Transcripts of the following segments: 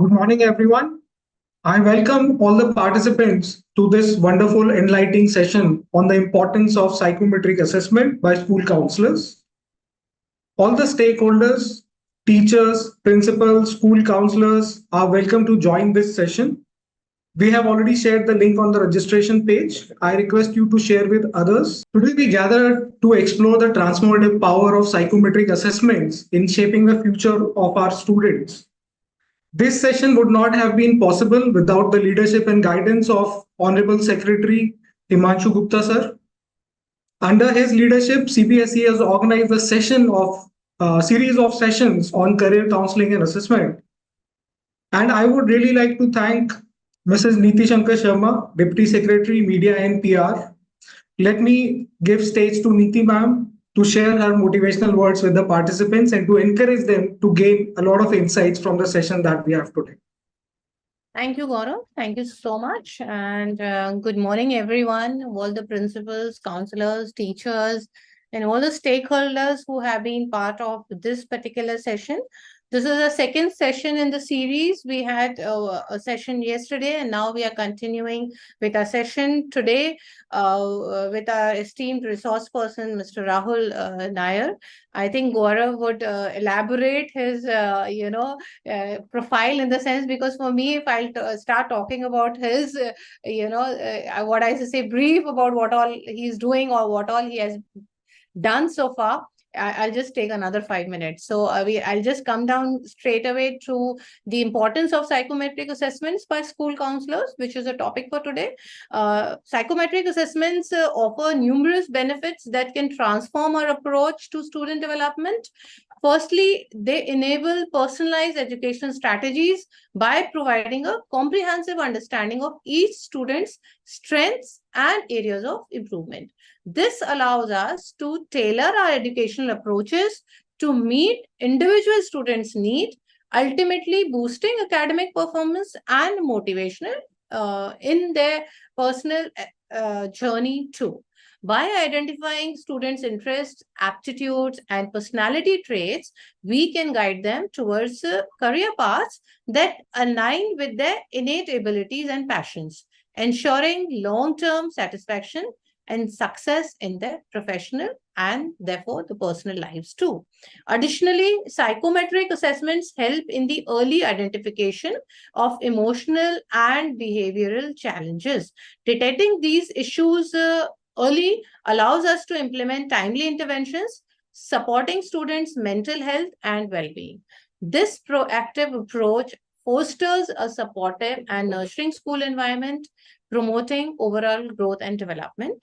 Good morning, everyone. I welcome all the participants to this wonderful enlightening session on the importance of psychometric assessment by school counselors. All the stakeholders, teachers, principals, school counselors are welcome to join this session. We have already shared the link on the registration page. I request you to share with others. Today, we gathered to explore the transformative power of psychometric assessments in shaping the future of our students. This session would not have been possible without the leadership and guidance of Honorable Secretary Himanshu Gupta sir. Under his leadership, CBSE has organized a series of sessions on career counseling and assessment. And I would really like to thank Mrs. Neeti Shankar Sharma, Deputy Secretary, Media and PR. Let me give stage to Neeti ma'am to share her motivational words with the participants and to encourage them to gain a lot of insights from the session that we have today. Thank you, Gaurav. Thank you so much. And good morning, everyone, all the principals, counselors, teachers, and all the stakeholders who have been part of this particular session. This is the second session in the series. We had a session yesterday, and now we are continuing with our session today with our esteemed resource person, Mr. Rahul Nair. I think Gaurav would elaborate his, profile in the sense, because for me, if I'll start talking about his, what I say, brief about what all he's doing or what all he has done so far, I'll just take another 5 minutes. So I'll just come down straight away to the importance of psychometric assessments by school counselors, which is a topic for today. Psychometric assessments offer numerous benefits that can transform our approach to student development. Firstly, they enable personalized education strategies by providing a comprehensive understanding of each student's strengths and areas of improvement. This allows us to tailor our educational approaches to meet individual students' needs, ultimately boosting academic performance and motivational in their personal journey too. By identifying students' interests, aptitudes, and personality traits, we can guide them towards career paths that align with their innate abilities and passions, ensuring long-term satisfaction and success in their professional and therefore the personal lives too. Additionally, psychometric assessments help in the early identification of emotional and behavioral challenges. Detecting these issues early allows us to implement timely interventions, supporting students' mental health and well-being. This proactive approach fosters a supportive and nurturing school environment, promoting overall growth and development.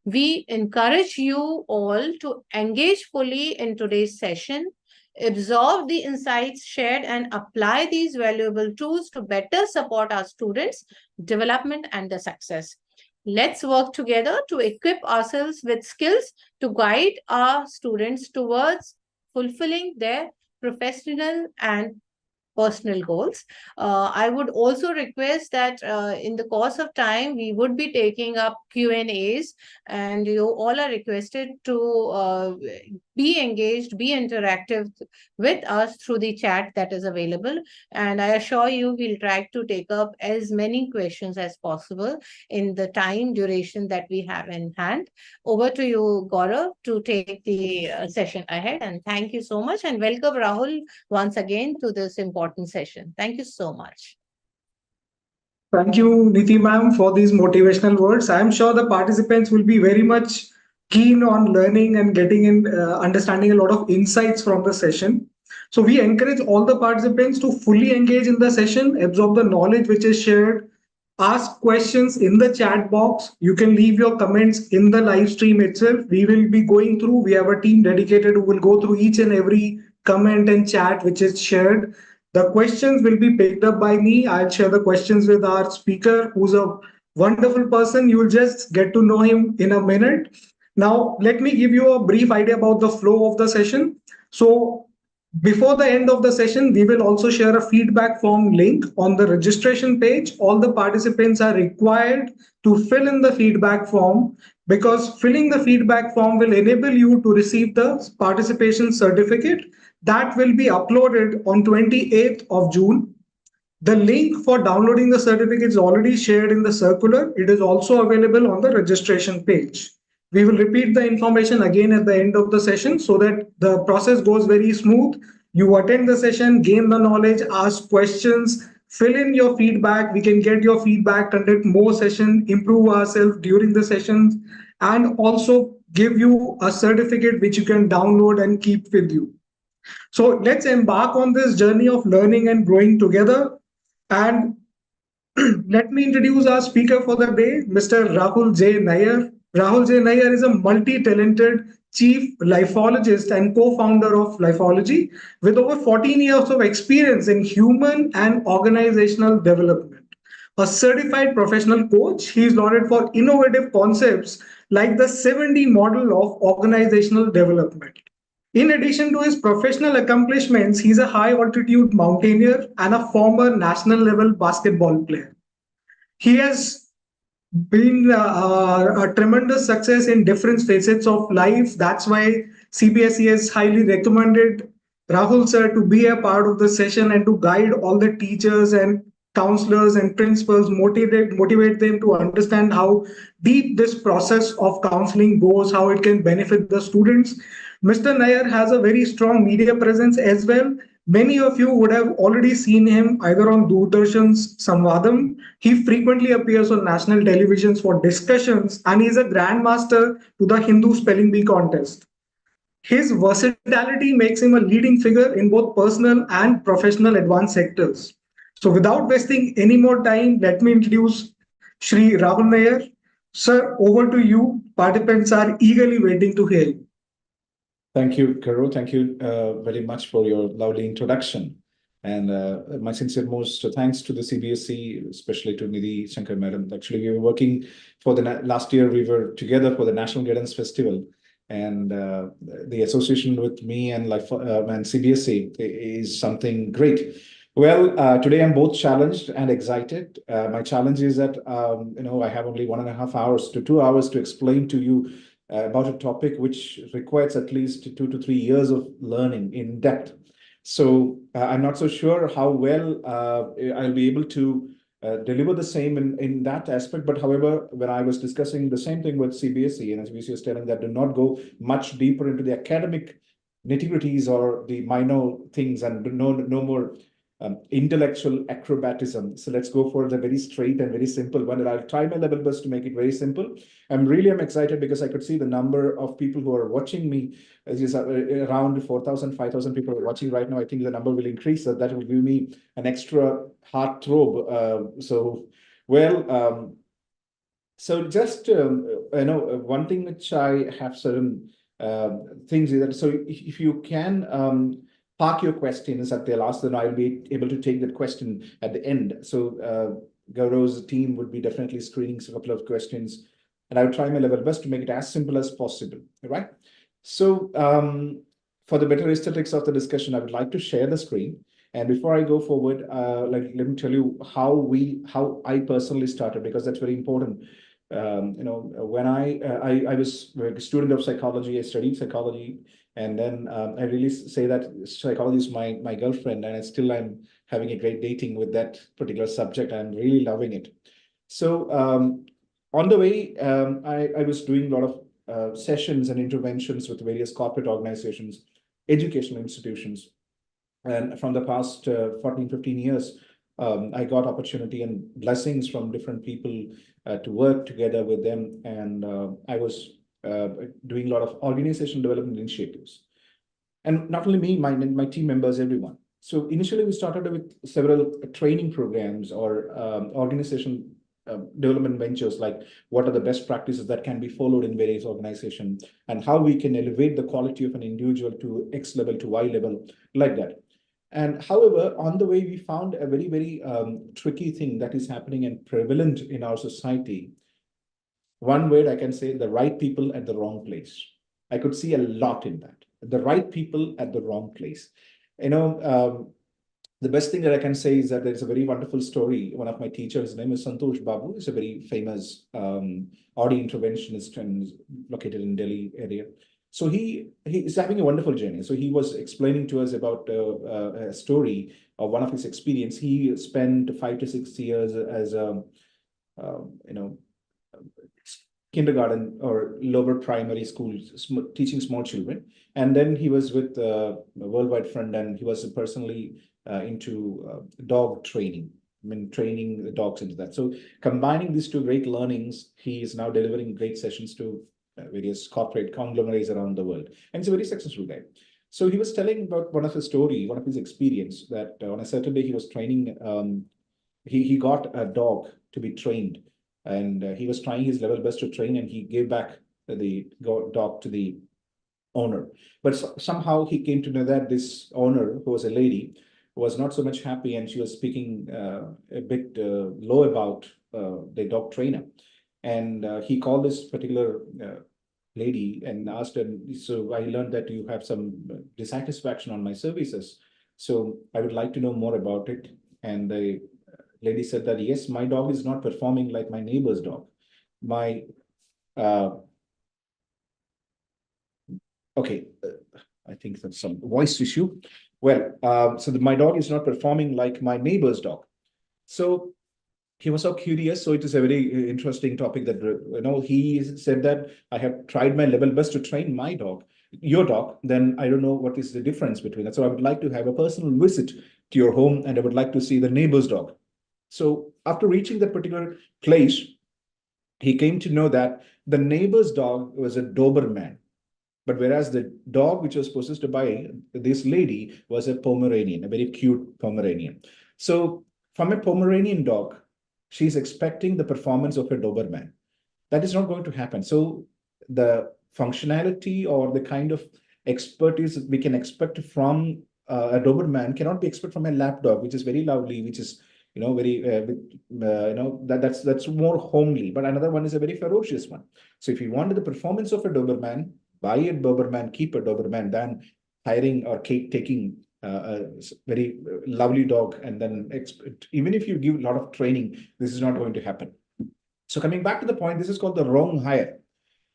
We encourage you all to engage fully in today's session, absorb the insights shared, and apply these valuable tools to better support our students' development and their success. Let's work together to equip ourselves with skills to guide our students towards fulfilling their professional and personal goals. I would also request that in the course of time, we would be taking up Q&As, and you all are requested to be engaged, be interactive with us through the chat that is available. And I assure you, we'll try to take up as many questions as possible in the time duration that we have in hand. Over to you, Gaurav, to take the session ahead. And thank you so much, and welcome Rahul once again to this important session. Thank you so much. Thank you, Niti ma'am, for these motivational words. I'm sure the participants will be very much keen on learning and getting in, understanding a lot of insights from the session. So we encourage all the participants to fully engage in the session, absorb the knowledge which is shared, ask questions in the chat box. You can leave your comments in the live stream itself. We will be going through, we have a team dedicated who will go through each and every comment and chat which is shared. The questions will be picked up by me. I'll share the questions with our speaker, who's a wonderful person. You will just get to know him in a minute. Now, let me give you a brief idea about the flow of the session. So before the end of the session, we will also share a feedback form link on the registration page. All the participants are required to fill in the feedback form, because filling the feedback form will enable you to receive the participation certificate that will be uploaded on 28th of June. The link for downloading the certificate is already shared in the circular. It is also available on the registration page. We will repeat the information again at the end of the session so that the process goes very smooth. You attend the session, gain the knowledge, ask questions, fill in your feedback. We can get your feedback, conduct more sessions, improve ourselves during the sessions, and also give you a certificate which you can download and keep with you. So let's embark on this journey of learning and growing together. And let me introduce our speaker for the day, Mr. Rahul J. Nair. Rahul J. Nair is a multi-talented chief lifeologist and co-founder of Lifology with over 14 years of experience in human and organizational development. A certified professional coach, he is lauded for innovative concepts like the 7D model of organizational development. In addition to his professional accomplishments, he's a high altitude mountaineer and a former national level basketball player. He has been a tremendous success in different facets of life. That's why CBSE has highly recommended Rahul sir to be a part of the session and to guide all the teachers and counselors and principals, motivate them to understand how deep this process of counseling goes, how it can benefit the students. Mr. Nair has a very strong media presence as well. Many of you would have already seen him either on Doordarshan's Samvadam. He frequently appears on national televisions for discussions, and he is a grandmaster to the Hindu Spelling Bee contest. His versatility makes him a leading figure in both personal and professional advanced sectors. So, without wasting any more time, let me introduce Shri Rahul Nair. Sir, over to you. Participants are eagerly waiting to hear you. Thank you, Karo. Thank you very much for your lovely introduction. And my sincere most thanks to the CBSE, especially to Nidhi Shankar Madam. Actually, we were working for the last year, we were together for the National Guidance Festival. And the association with me and CBSE is something great. Well, today I'm both challenged and excited. My challenge is that, I have only 1.5 hours to 2 hours to explain to you about a topic which requires at least 2 to 3 years of learning in depth. So I'm not so sure how well I'll be able to deliver the same in that aspect. But however, when I was discussing the same thing with CBSE, and CBSE was telling that do not go much deeper into the academic nitty-gritties or the minor things and no more intellectual acrobatism. So let's go for the very straight and very simple one. And I'll try my level best to make it very simple. I'm excited because I could see the number of people who are watching me. Is around 4,000, 5,000 people are watching right now. I think the number will increase. So that will give me an extra heart throb. So just, one thing which I have certain things is that, so if you can park your questions at the last, then I'll be able to take that question at the end. So Gaurav's team would be definitely screening a couple of questions, and I'll try my level best to make it as simple as possible, right? So for the better aesthetics of the discussion, I would like to share the screen. And before I go forward, let me tell you how I personally started, because that's very important. When I was a student of psychology, I studied psychology, and then I really say that psychology is my girlfriend, and I'm having a great dating with that particular subject. I'm really loving it. So on the way, I was doing a lot of sessions and interventions with various corporate organizations, educational institutions. And from the past 14, 15 years, I got opportunity and blessings from different people to work together with them. And I was doing a lot of organizational development initiatives. And not only me, my team members, everyone. So initially, we started with several training programs or organization development ventures, like what are the best practices that can be followed in various organizations, and how we can elevate the quality of an individual to X level to Y level, like that. And however, on the way, we found a very, very tricky thing that is happening and prevalent in our society. One word I can say: the right people at the wrong place. I could see a lot in that. The right people at the wrong place. The best thing that I can say is that there's a very wonderful story. One of my teachers, his name is Santosh Babu, is a very famous audio interventionist and located in Delhi area. So he is having a wonderful journey. So he was explaining to us about a story one of his experience. He spent 5 to 6 years as a kindergarten or lower primary school teaching small children, and then he was with a worldwide friend, and he was personally into dog training. I mean, training the dogs into that. So combining these two great learnings, he is now delivering great sessions to various corporate conglomerates around the world, and he's a very successful guy. So he was telling about one of his experience, that on a certain day he was training. He got a dog to be trained, and he was trying his level best to train, and he gave back the dog to the owner. But somehow he came to know that this owner, who was a lady, was not so much happy, and she was speaking a bit low about the dog trainer. And he called this particular lady and asked her, so I learned that you have some dissatisfaction on my services. So I would like to know more about it. And the lady said that, yes, my dog is not performing like my neighbor's dog. My, okay, I think that's some voice issue. Well, my dog is not performing like my neighbor's dog. So he was so curious. So it is a very interesting topic that, he said that I have tried my level best to train my dog, your dog, then I don't know what is the difference between that. So I would like to have a personal visit to your home, and I would like to see the neighbor's dog. So after reaching that particular place, he came to know that the neighbor's dog was a Doberman. But whereas the dog which was possessed by this lady was a Pomeranian, a very cute Pomeranian. So from a Pomeranian dog, she's expecting the performance of a Doberman. That is not going to happen. So the functionality or the kind of expertise we can expect from a Doberman cannot be expected from a lap dog, which is very lovely, which is very that's more homely. But another one is a very ferocious one. So if you wanted the performance of a Doberman, buy a Doberman, keep a Doberman, than hiring or taking a very lovely dog, and then even if you give a lot of training, this is not going to happen. So coming back to the point, this is called the wrong hire.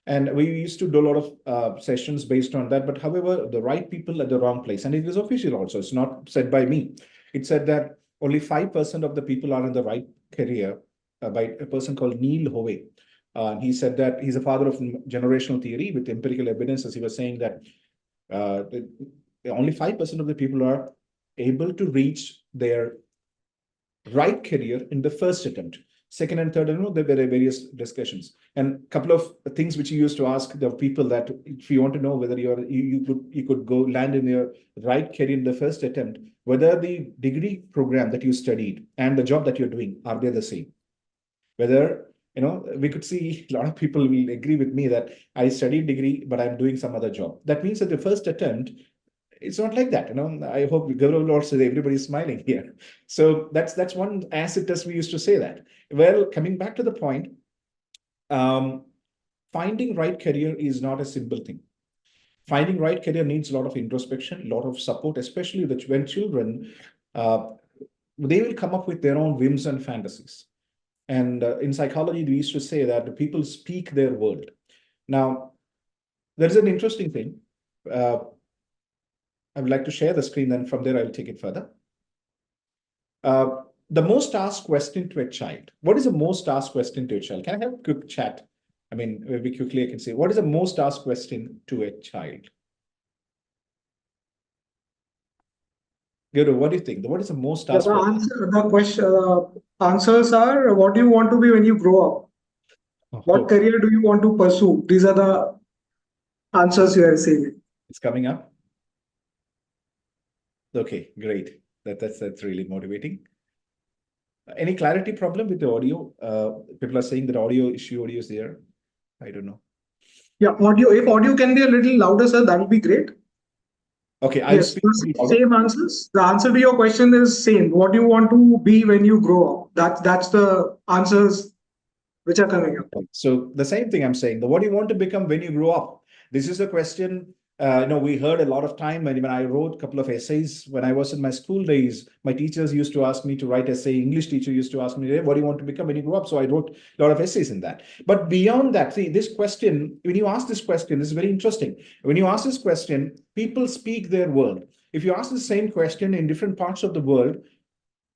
And we used to do a lot of sessions based on that. But however, the right people at the wrong place. And it is official also. It's not said by me. It said that only 5% of the people are in the right career by a person called Neil Hovey. He said that he's a father of generational theory with empirical evidence, as he was saying that only 5% of the people are able to reach their right career in the first attempt. Second and third, there were various discussions, and a couple of things which you used to ask the people, that if you want to know whether you could go land in your right career in the first attempt, whether the degree program that you studied and the job that you're doing, are they the same? Whether we could see a lot of people will agree with me that I studied degree, but I'm doing some other job. That means that the first attempt, it's not like that. I hope Gaurav will also say everybody's smiling here. So that's one acid test we used to say that. Well, coming back to the point, finding right career is not a simple thing. Finding right career needs a lot of introspection, a lot of support, especially when children, they will come up with their own whims and fantasies. And in psychology, we used to say that the people speak their world. Now, there's an interesting thing. I would like to share the screen, then from there, I will take it further. The most asked question to a child. What is the most asked question to a child? Can I have a quick chat? I mean, very quickly, I can say, what is the most asked question to a child? Guru, what do you think? What is the most asked question? The answers are, what do you want to be when you grow up? What career do you want to pursue? These are the answers you are receiving. It's coming up. Okay, great. That's really motivating. Any clarity problem with the audio? People are saying that audio is there. I don't know. Yeah, audio. If audio can be a little louder, sir, that would be great. Okay, yes, same answers. The answer to your question is same. What do you want to be when you grow up? That's the answers which are coming up. So the same thing I'm saying. What do you want to become when you grow up? This is the question. We heard a lot of time when I wrote a couple of essays when I was in my school days. My teachers used to ask me to write essay. English teacher used to ask me, hey, what do you want to become when you grow up? So I wrote a lot of essays in that. But beyond that, see, this question, when you ask this question, this is very interesting. When you ask this question, people speak their world. If you ask the same question in different parts of the world,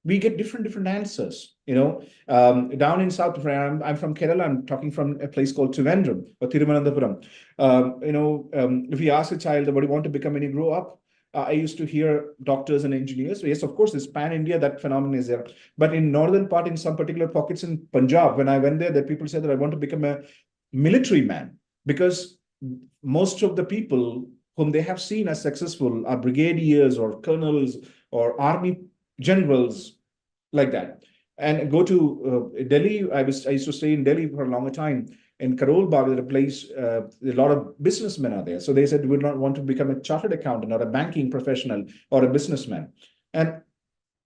we get different answers. Down in South, I'm from Kerala. I'm talking from a place called Trivandrum or Thiruvananthapuram. If you ask a child, what do you want to become when you grow up? I used to hear doctors and engineers. Yes, of course, this pan-India, that phenomenon is there. But in northern part, in some particular pockets in Punjab, when I went there, that people said that I want to become a military man, because most of the people whom they have seen as successful are brigadiers or colonels or army generals, like that. And go to Delhi. I used to stay in Delhi for a longer time. In Karol Bagh, a place, a lot of businessmen are there. So they said, we would not want to become a chartered accountant or a banking professional or a businessman. And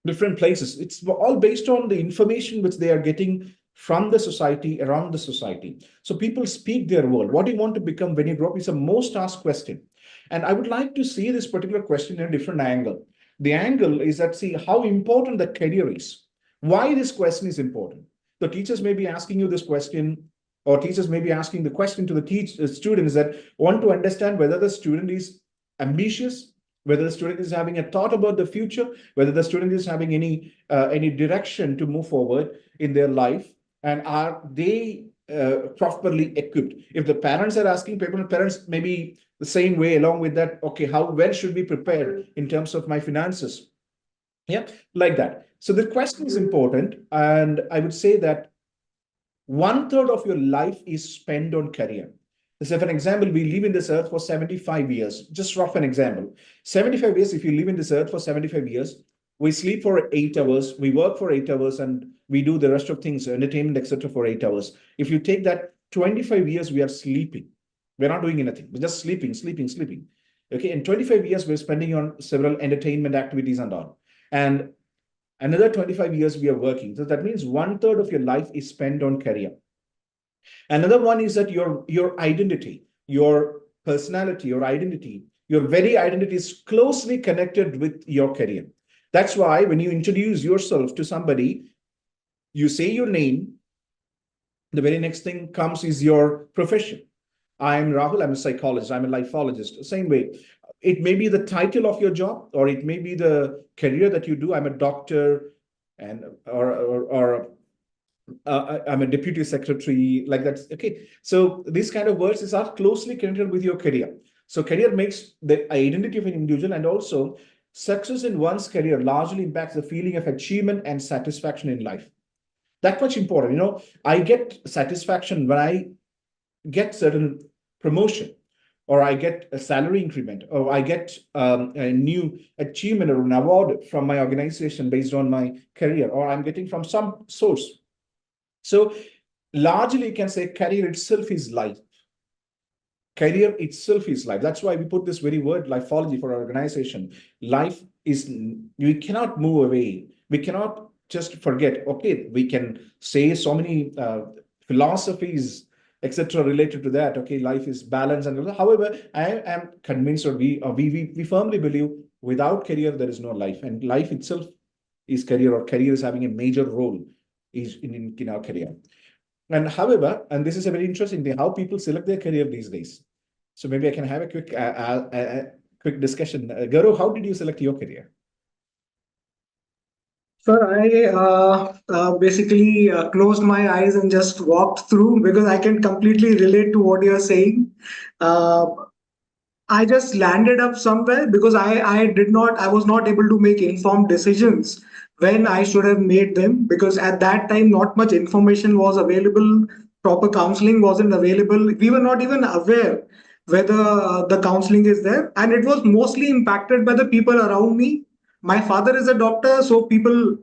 different places. It's all based on the information which they are getting from the society, around the society. So people speak their world. What do you want to become when you grow up is a most asked question. And I would like to see this particular question in a different angle. The angle is that, see how important the career is. Why this question is important. The teachers may be asking you this question, or teachers may be asking the question to the students, that want to understand whether the student is ambitious, whether the student is having a thought about the future, whether the student is having any direction to move forward in their life, and are they properly equipped. If the parents are asking, parents maybe the same way along with that, okay, how well should we prepare in terms of my finances? Yeah, like that. So the question is important, and I would say that 1/3 of your life is spent on career. So for an example, we live in this earth for 75 years, just rough an example. 75 years, if you live in this earth for 75 years, we sleep for 8 hours, we work for 8 hours, and we do the rest of things, entertainment, etc. for 8 hours. If you take that 25 years, we are sleeping. We're not doing anything. We're just sleeping, sleeping, sleeping. Okay, in 25 years, we're spending on several entertainment activities and all. And another 25 years, we are working. So that means 1/3 of your life is spent on career. Another one is that your identity, your personality, your identity, your very identity is closely connected with your career. That's why when you introduce yourself to somebody, you say your name, the very next thing comes is your profession. I'm Rahul, I'm a psychologist, I'm a lifologist. Same way. It may be the title of your job, or it may be the career that you do. I'm a doctor, and or I'm a deputy secretary, like that. Okay. So these kind of words are closely connected with your career. So career makes the identity of an individual, and also success in one's career largely impacts the feeling of achievement and satisfaction in life. That much important. I get satisfaction when I get certain promotion, or I get a salary increment, or I get a new achievement or an award from my organization based on my career, or I'm getting from some source. So largely you can say career itself is life. Career itself is life. That's why we put this very word lifology for our organization. Life is, we cannot move away. We cannot just forget. Okay, we can say so many philosophies, etc., related to that. Okay, life is balance and all. However, I am convinced, or we firmly believe, without career there is no life, and life itself is career, or career is having a major role is in our career. And however, and this is a very interesting thing, how people select their career these days. So maybe I can have a quick discussion. Gaurav, how did you select your career? Sir, I basically closed my eyes and just walked through, because I can completely relate to what you're saying. Uh, I just landed up somewhere because I was not able to make informed decisions when I should have made them, because at that time not much information was available, proper counseling wasn't available. We were not even aware whether the counseling is there, and it was mostly impacted by the people around me. My father is a doctor, so people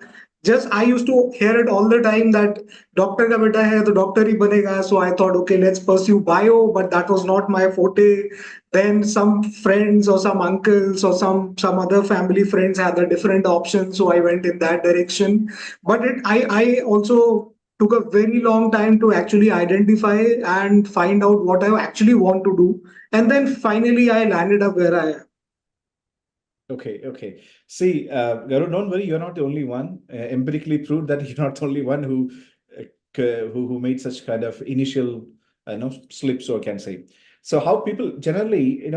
just, I used to hear it all the time that doctor ka beta hai to doctor hi banega. So I thought, okay, let's pursue bio, but that was not my forte. Then some friends or some uncles or some other family friends had a different option, so I went in that direction. But I also took a very long time to actually identify and find out what I actually want to do, and then finally I landed up where I am. Okay. See, Gaurav, don't worry, you're not the only one. Empirically proved that you're not the only one who made such kind of initial slips, or can say. So how people generally,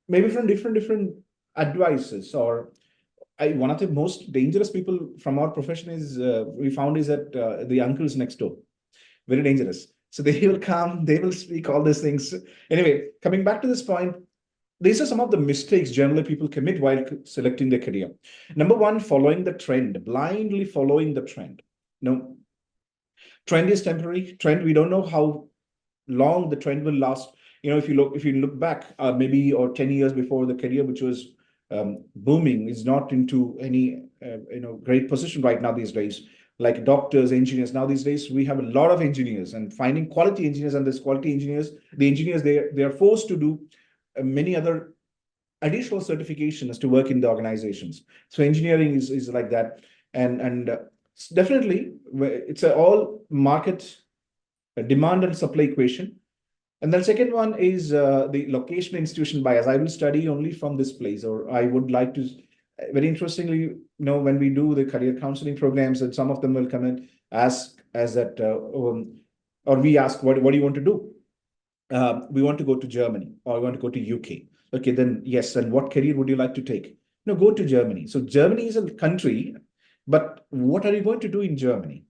maybe from different advices, or one of the most dangerous people from our profession is we found is that the uncles next door, very dangerous. So they will come, they will speak all these things. Anyway, coming back to this point, these are some of the mistakes generally people commit while selecting their career. Number one, following the trend, blindly following the trend. No, trend is temporary. Trend, we don't know how long the trend will last. If you look back, maybe or 10 years before, the career which was booming is not into any great position right now these days, like doctors, engineers. Now these days we have a lot of engineers, and finding quality engineers, and this quality engineers, the engineers, they are forced to do many other additional certifications to work in the organizations. So engineering is like that, and definitely it's a all market demand and supply equation. And then second one is the location institution bias. I will study only from this place, or I would like to. Very interestingly, when we do the career counseling programs, and some of them will come in as that, or we ask, what do you want to do? We want to go to Germany, or we want to go to UK. Okay, then yes. And what career would you like to take? No, go to Germany. So Germany is a country, but what are you going to do in Germany?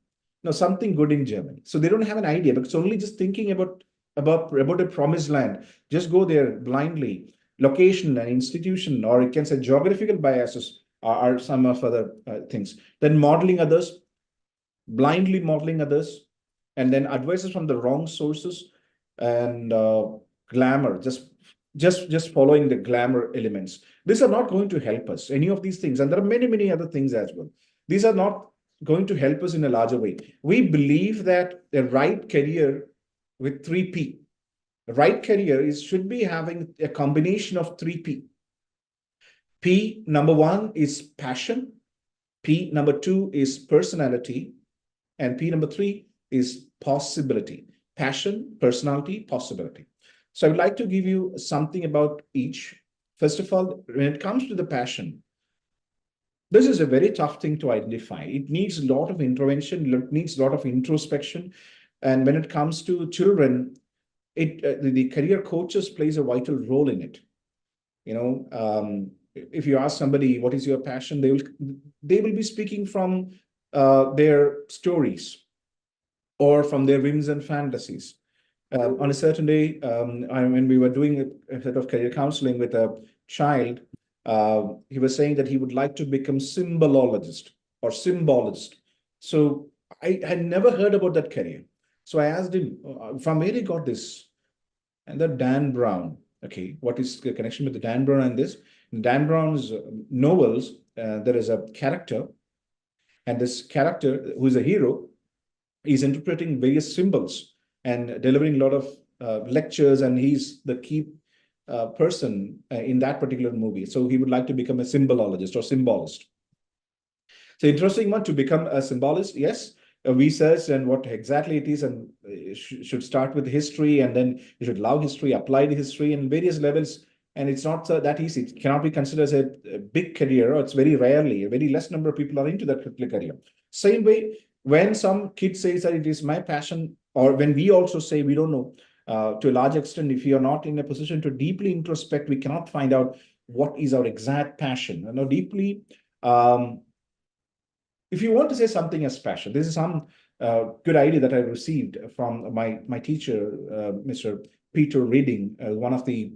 No, something good in Germany. So they don't have an idea, because only just thinking about a promised land. Just go there blindly. Location and institution, or it can say geographical biases are some of other things. Then modeling others, blindly modeling others, and then advices from the wrong sources, and glamour, just following the glamour elements. These are not going to help us, any of these things. And there are many other things as well. These are not going to help us in a larger way. We believe that the right career with 3P, the right career should be having a combination of 3P. P, number one, is passion. P, number two, is personality. And P, number three, is possibility. Passion, personality, possibility. So I would like to give you something about each. First of all, when it comes to the passion, this is a very tough thing to identify. It needs a lot of intervention, it needs a lot of introspection. And when it comes to children, the career coaches plays a vital role in it. If you ask somebody, what is your passion, they will be speaking from their stories or from their whims and fantasies. On a certain day, when we were doing a set of career counseling with a child, he was saying that he would like to become symbolologist or symbolist. So I had never heard about that career. So I asked him, from where he got this? And the Dan Brown. Okay, what is the connection with the Dan Brown and this? In Dan Brown's novels, there is a character, and this character, who is a hero, is interpreting various symbols and delivering a lot of lectures, and he's the key person in that particular movie. So he would like to become a symbolologist or symbolist. So interesting one, to become a symbolist, yes. Research and what exactly it is, and should start with history, and then you should love history, applied history in various levels. And it's not that easy. It cannot be considered as a big career, or it's very rarely, a very less number of people are into that particular career. Same way, when some kid says that it is my passion, or when we also say we don't know, to a large extent, if you're not in a position to deeply introspect, we cannot find out what is our exact passion. Deeply, if you want to say something as passion, this is some good idea that I received from my teacher, Mr. Peter Reading, one of the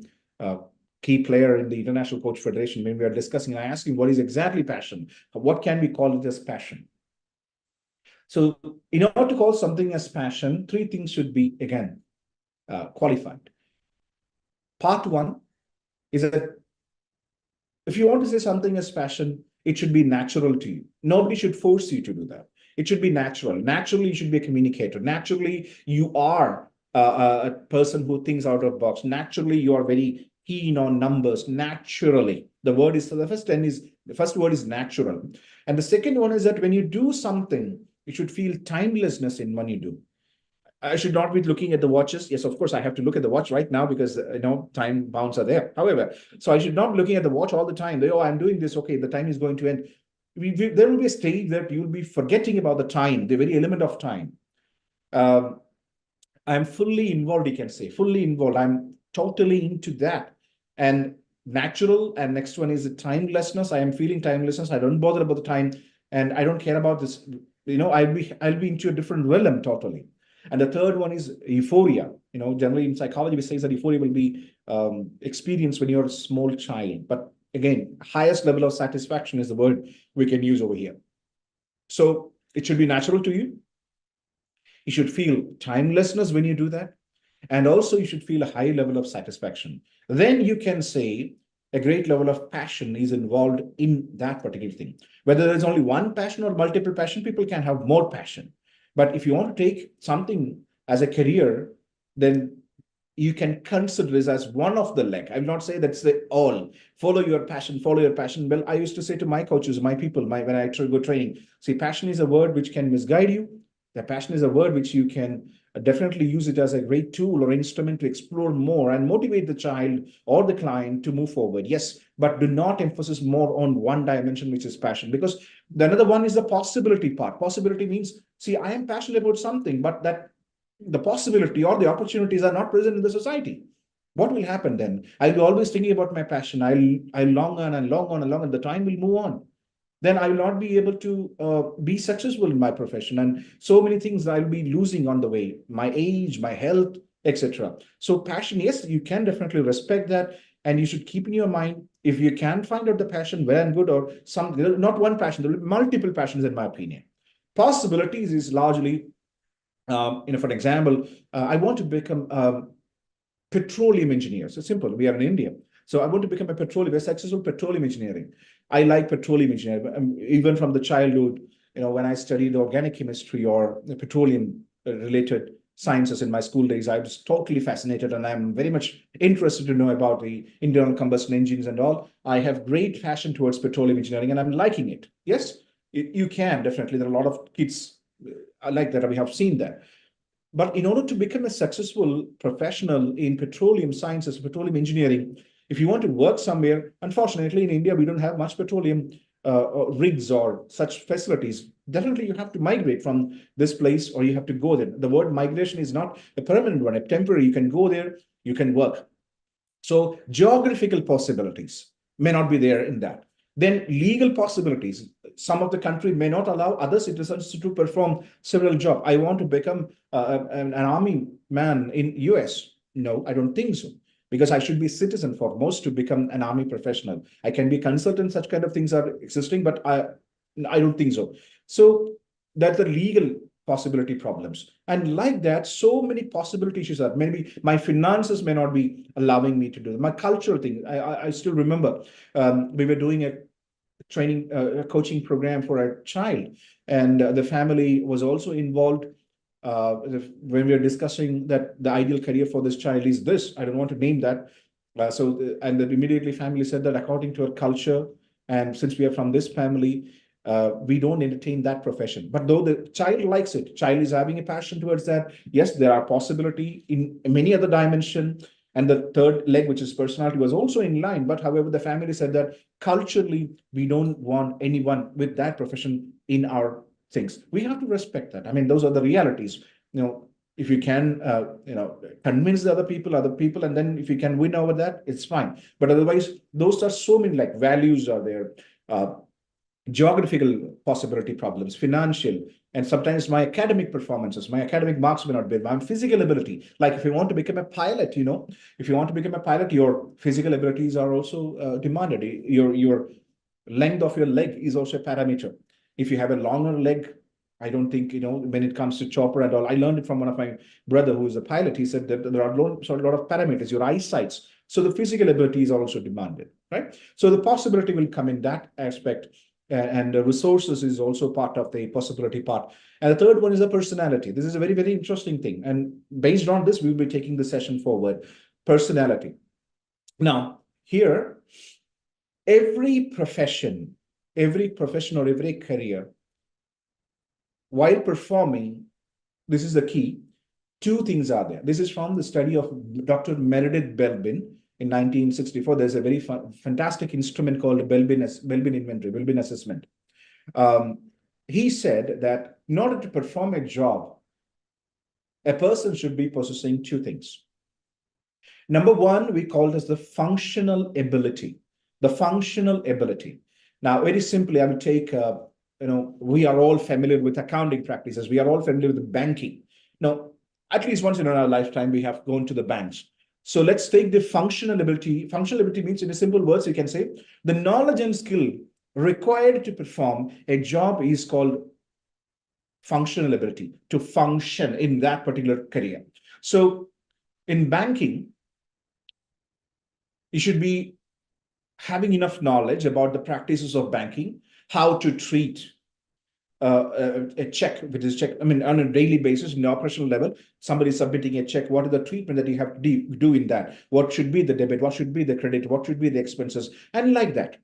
key player in the International Coach Federation. When we are discussing, I asked him, what is exactly passion? What can we call it as passion? So in order to call something as passion, three things should be, again, qualified. Part one is that if you want to say something as passion, it should be natural to you. Nobody should force you to do that. It should be natural. Naturally, you should be a communicator. Naturally, you are a person who thinks out of the box. Naturally, you are very keen on numbers. Naturally, the first word is natural. And the second one is that when you do something, you should feel timelessness in when you do. I should not be looking at the watches. Yes, of course, I have to look at the watch right now because time bounds are there. However, so I should not be looking at the watch all the time. I'm doing this. Okay, the time is going to end. There will be a stage that you will be forgetting about the time, the very element of time. I'm fully involved, you can say, fully involved. I'm totally into that. And natural, and next one is the timelessness. I am feeling timelessness. I don't bother about the time, and I don't care about this. I'll be into a different realm totally. And the third one is euphoria. Generally in psychology, we say that euphoria will be experienced when you're a small child. But again, highest level of satisfaction is the word we can use over here. So it should be natural to you. You should feel timelessness when you do that. And also you should feel a high level of satisfaction. Then you can say a great level of passion is involved in that particular thing. Whether there's only one passion or multiple passion, people can have more passion. But if you want to take something as a career, then you can consider this as one of the leg. I will not say that's the all. Follow your passion, follow your passion. Well, I used to say to my coaches, my people, when I go training, see, passion is a word which can misguide you. The passion is a word which you can definitely use it as a great tool or instrument to explore more and motivate the child or the client to move forward. Yes, but do not emphasize more on one dimension, which is passion, because the another one is the possibility part. Possibility means, see, I am passionate about something, but that the possibility or the opportunities are not present in the society. What will happen then? I'll be always thinking about my passion. I'll long on and long on and long, and the time will move on. Then I will not be able to be successful in my profession. And so many things I'll be losing on the way, my age, my health, etc. So passion, yes, you can definitely respect that. And you should keep in your mind, if you can find out the passion, well and good, or some, not one passion, there will be multiple passions in my opinion. Possibilities is largely, for example, I want to become a petroleum engineer. So simple, we are in India. So I want to become a successful petroleum engineering. I like petroleum engineering. Even from the childhood, when I studied organic chemistry or petroleum related sciences in my school days, I was totally fascinated, and I'm very much interested to know about the internal combustion engines and all. I have great passion towards petroleum engineering, and I'm liking it. Yes, you can definitely. There are a lot of kids like that. We have seen that. But in order to become a successful professional in petroleum sciences, petroleum engineering, if you want to work somewhere, unfortunately in India, we don't have much petroleum rigs or such facilities. Definitely you have to migrate from this place, or you have to go there. The word migration is not a permanent one, a temporary. You can go there, you can work. So geographical possibilities may not be there in that. Then legal possibilities. Some of the country may not allow other citizens to perform several jobs. I want to become an army man in US. No, I don't think so, because I should be citizen for most to become an army professional. I can be consultant. Such kind of things are existing, but I don't think so. So that's the legal possibility problems. And like that, so many possibility issues are. Maybe my finances may not be allowing me to do my cultural thing. I still remember we were doing a training, a coaching program for a child, and the family was also involved. When we are discussing that the ideal career for this child is this, I don't want to name that. And then immediately family said that according to our culture, and since we are from this family, we don't entertain that profession. But though the child likes it, child is having a passion towards that. Yes, there are possibility in many other dimension. And the third leg, which is personality, was also in line. But however, the family said that culturally, we don't want anyone with that profession in our things. We have to respect that. I mean, those are the realities. If you can, convince the other people, and then if you can win over that, it's fine. But otherwise, those are so many, like, values are there. Geographical possibility problems, financial, and sometimes my academic performances, my academic marks may not be, my physical ability. Like if you want to become a pilot, if you want to become a pilot, your physical abilities are also demanded. Your length of your leg is also a parameter. If you have a longer leg, I don't think, when it comes to chopper and all, I learned it from one of my brother who is a pilot. He said that there are a lot of parameters, your eyesight. So the physical ability is also demanded, right? So the possibility will come in that aspect. And resources is also part of the possibility part. And the third one is the personality. This is a very, very interesting thing. And based on this, we'll be taking the session forward. Personality. Now, here, every profession or every career, while performing, this is the key, two things are there. This is from the study of Dr. Meredith Belbin. In 1964, there's a very fantastic instrument called Belbin inventory, Belbin assessment. He said that in order to perform a job, a person should be possessing two things. Number one, we call this the functional ability. The functional ability. Now, very simply, I will take, we are all familiar with accounting practices. We are all familiar with banking. Now, at least once in our lifetime, we have gone to the banks. So let's take the functional ability. Functional ability means, in a simple words, you can say the knowledge and skill required to perform a job is called functional ability, to function in that particular career. So in banking, you should be having enough knowledge about the practices of banking, how to treat a check, which is check. I mean, on a daily basis, in the operational level, somebody submitting a check. What is the treatment that you have to do in that? What should be the debit? What should be the credit? What should be the expenses? And like that.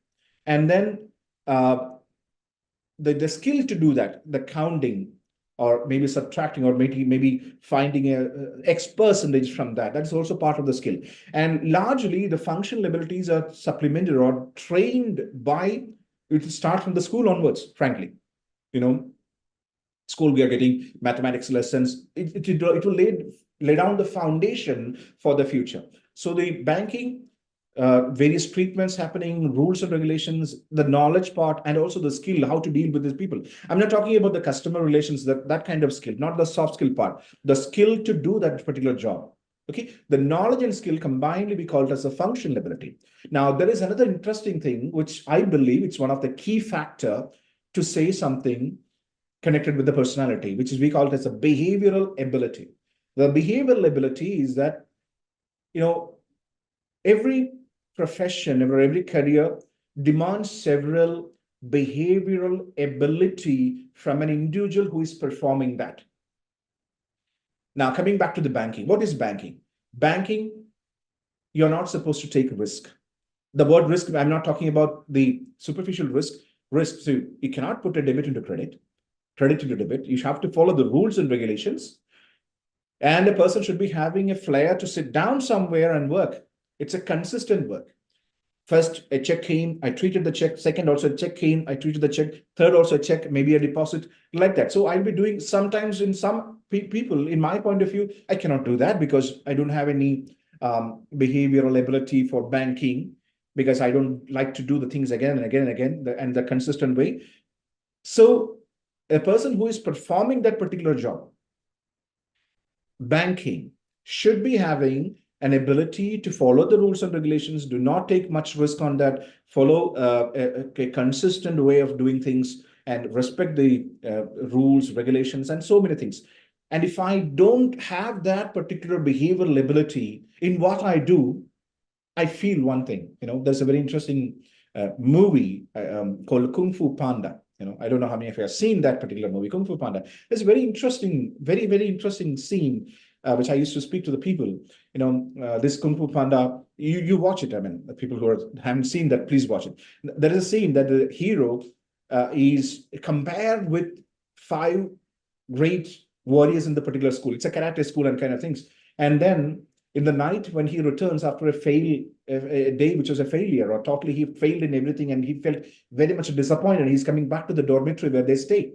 And then the skill to do that, the counting, or maybe subtracting, or maybe finding a X percentage from that. That's also part of the skill. And largely, the functional abilities are supplemented or trained by, it start from the school onwards, frankly. School, we are getting mathematics lessons. It will lay down the foundation for the future. So the banking, various treatments happening, rules and regulations, the knowledge part, and also the skill, how to deal with these people. I'm not talking about the customer relations, that kind of skill, not the soft skill part, the skill to do that particular job. Okay, the knowledge and skill combined will be called as a functional ability. Now, there is another interesting thing, which I believe it's one of the key factor to say something connected with the personality, which is we call it as a behavioral ability. The behavioral ability is that, every profession or every career demands several behavioral ability from an individual who is performing that. Now, coming back to the banking, what is banking? Banking, you're not supposed to take risk. The word risk, I'm not talking about the superficial risk. So you cannot put a debit into credit into debit. You have to follow the rules and regulations. And a person should be having a flair to sit down somewhere and work. It's a consistent work. First, a check came, I treated the check. Second, also a check came, I treated the check. Third, also a check, maybe a deposit, like that. So I'll be doing, sometimes in some people, in my point of view, I cannot do that because I don't have any behavioral ability for banking, because I don't like to do the things again and again and again, and the consistent way. So a person who is performing that particular job, banking, should be having an ability to follow the rules and regulations, do not take much risk on that, follow a consistent way of doing things, and respect the rules, regulations, and so many things. And if I don't have that particular behavioral ability in what I do, I feel one thing. There's a very interesting movie called Kung Fu Panda. I don't know how many of you have seen that particular movie, Kung Fu Panda. It's a very interesting, very, very interesting scene, which I used to speak to the people. This Kung Fu Panda, you watch it. I mean, the people who haven't seen that, please watch it. There is a scene that the hero is compared with 5 great warriors in the particular school. It's a karate school and kind of things. And then in the night, when he returns after a day which was a failure, or totally he failed in everything, and he felt very much disappointed. He's coming back to the dormitory where they stay,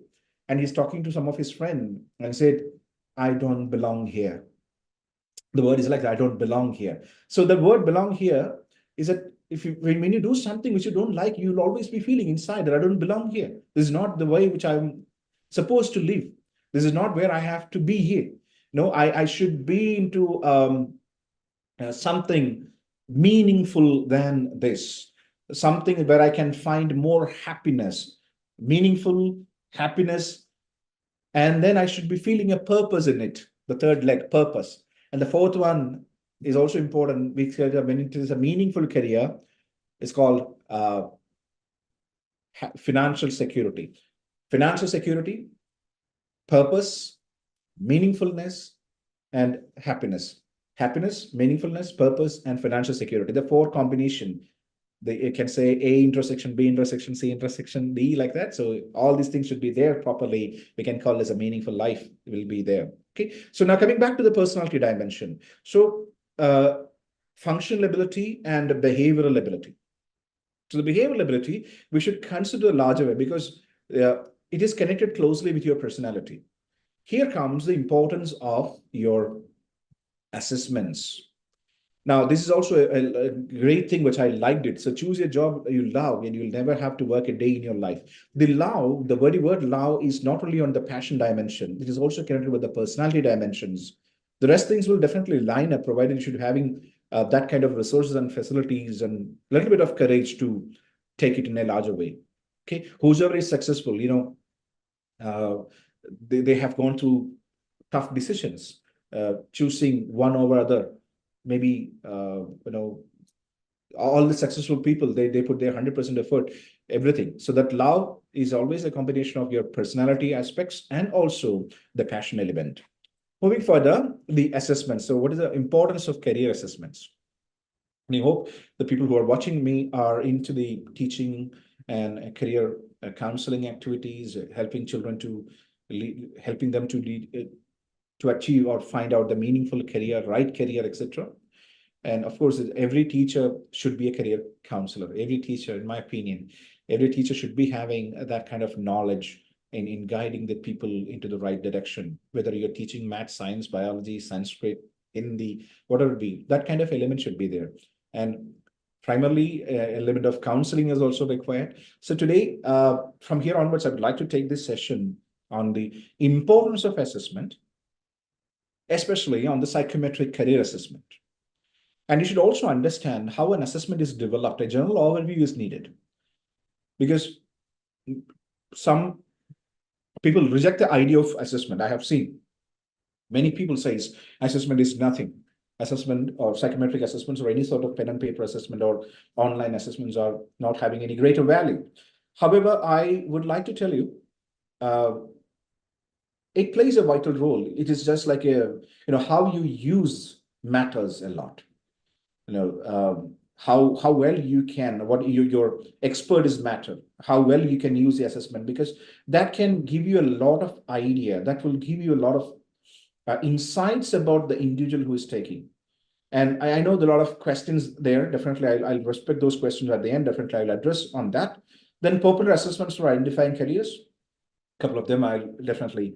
and he's talking to some of his friends and said, I don't belong here. The word is like that, I don't belong here. So the word belong here is that when you do something which you don't like, you'll always be feeling inside that I don't belong here. This is not the way which I'm supposed to live. This is not where I have to be here. No, I should be into something meaningful than this, something where I can find more happiness, meaningful happiness, and then I should be feeling a purpose in it. The third leg, purpose. And the fourth one is also important, because when it is a meaningful career, it's called financial security. Financial security, purpose, meaningfulness, and happiness. Happiness, meaningfulness, purpose, and financial security. The 4 combination. You can say A intersection B intersection C intersection D, like that. So all these things should be there properly. We can call this a meaningful life will be there. Okay. So now coming back to the personality dimension. So functional ability and behavioral ability. So the behavioral ability, we should consider a larger way, because it is connected closely with your personality. Here comes the importance of your assessments. Now, this is also a great thing which I liked it. So choose a job you love and you'll never have to work a day in your life. The love, the very word love is not only on the passion dimension, it is also connected with the personality dimensions. The rest things will definitely line up, provided you should having that kind of resources and facilities and a little bit of courage to take it in a larger way. Okay, whosoever is successful, they have gone through tough decisions, choosing one over other. Maybe all the successful people, they put their 100% effort, everything. So that love is always a combination of your personality aspects and also the passion element. Moving further, the assessment. So what is the importance of career assessments? And I hope the people who are watching me are into the teaching and career counseling activities, helping children to helping them to lead, to achieve or find out the meaningful career, right career, etc. And of course, every teacher should be a career counselor. Every teacher, in my opinion, every teacher should be having that kind of knowledge in guiding the people into the right direction, whether you're teaching math, science, biology, Sanskrit, Hindi, whatever it be, that kind of element should be there. And primarily, element of counseling is also required. So today, from here onwards, I would like to take this session on the importance of assessment, especially on the psychometric career assessment. And you should also understand how an assessment is developed. A general overview is needed because some people reject the idea of assessment. I have seen many people say assessment is nothing. Assessment or psychometric assessments or any sort of pen and paper assessment or online assessments are not having any greater value. However, I would like to tell you, it plays a vital role. It is just like how you use matters a lot. How well you can, what your expertise matter, how well you can use the assessment, because that can give you a lot of idea, that will give you a lot of insights about the individual who is taking. And I know there are a lot of questions there. Definitely, I'll respect those questions at the end. Definitely, I'll address on that. Then popular assessments for identifying careers. A couple of them I'll definitely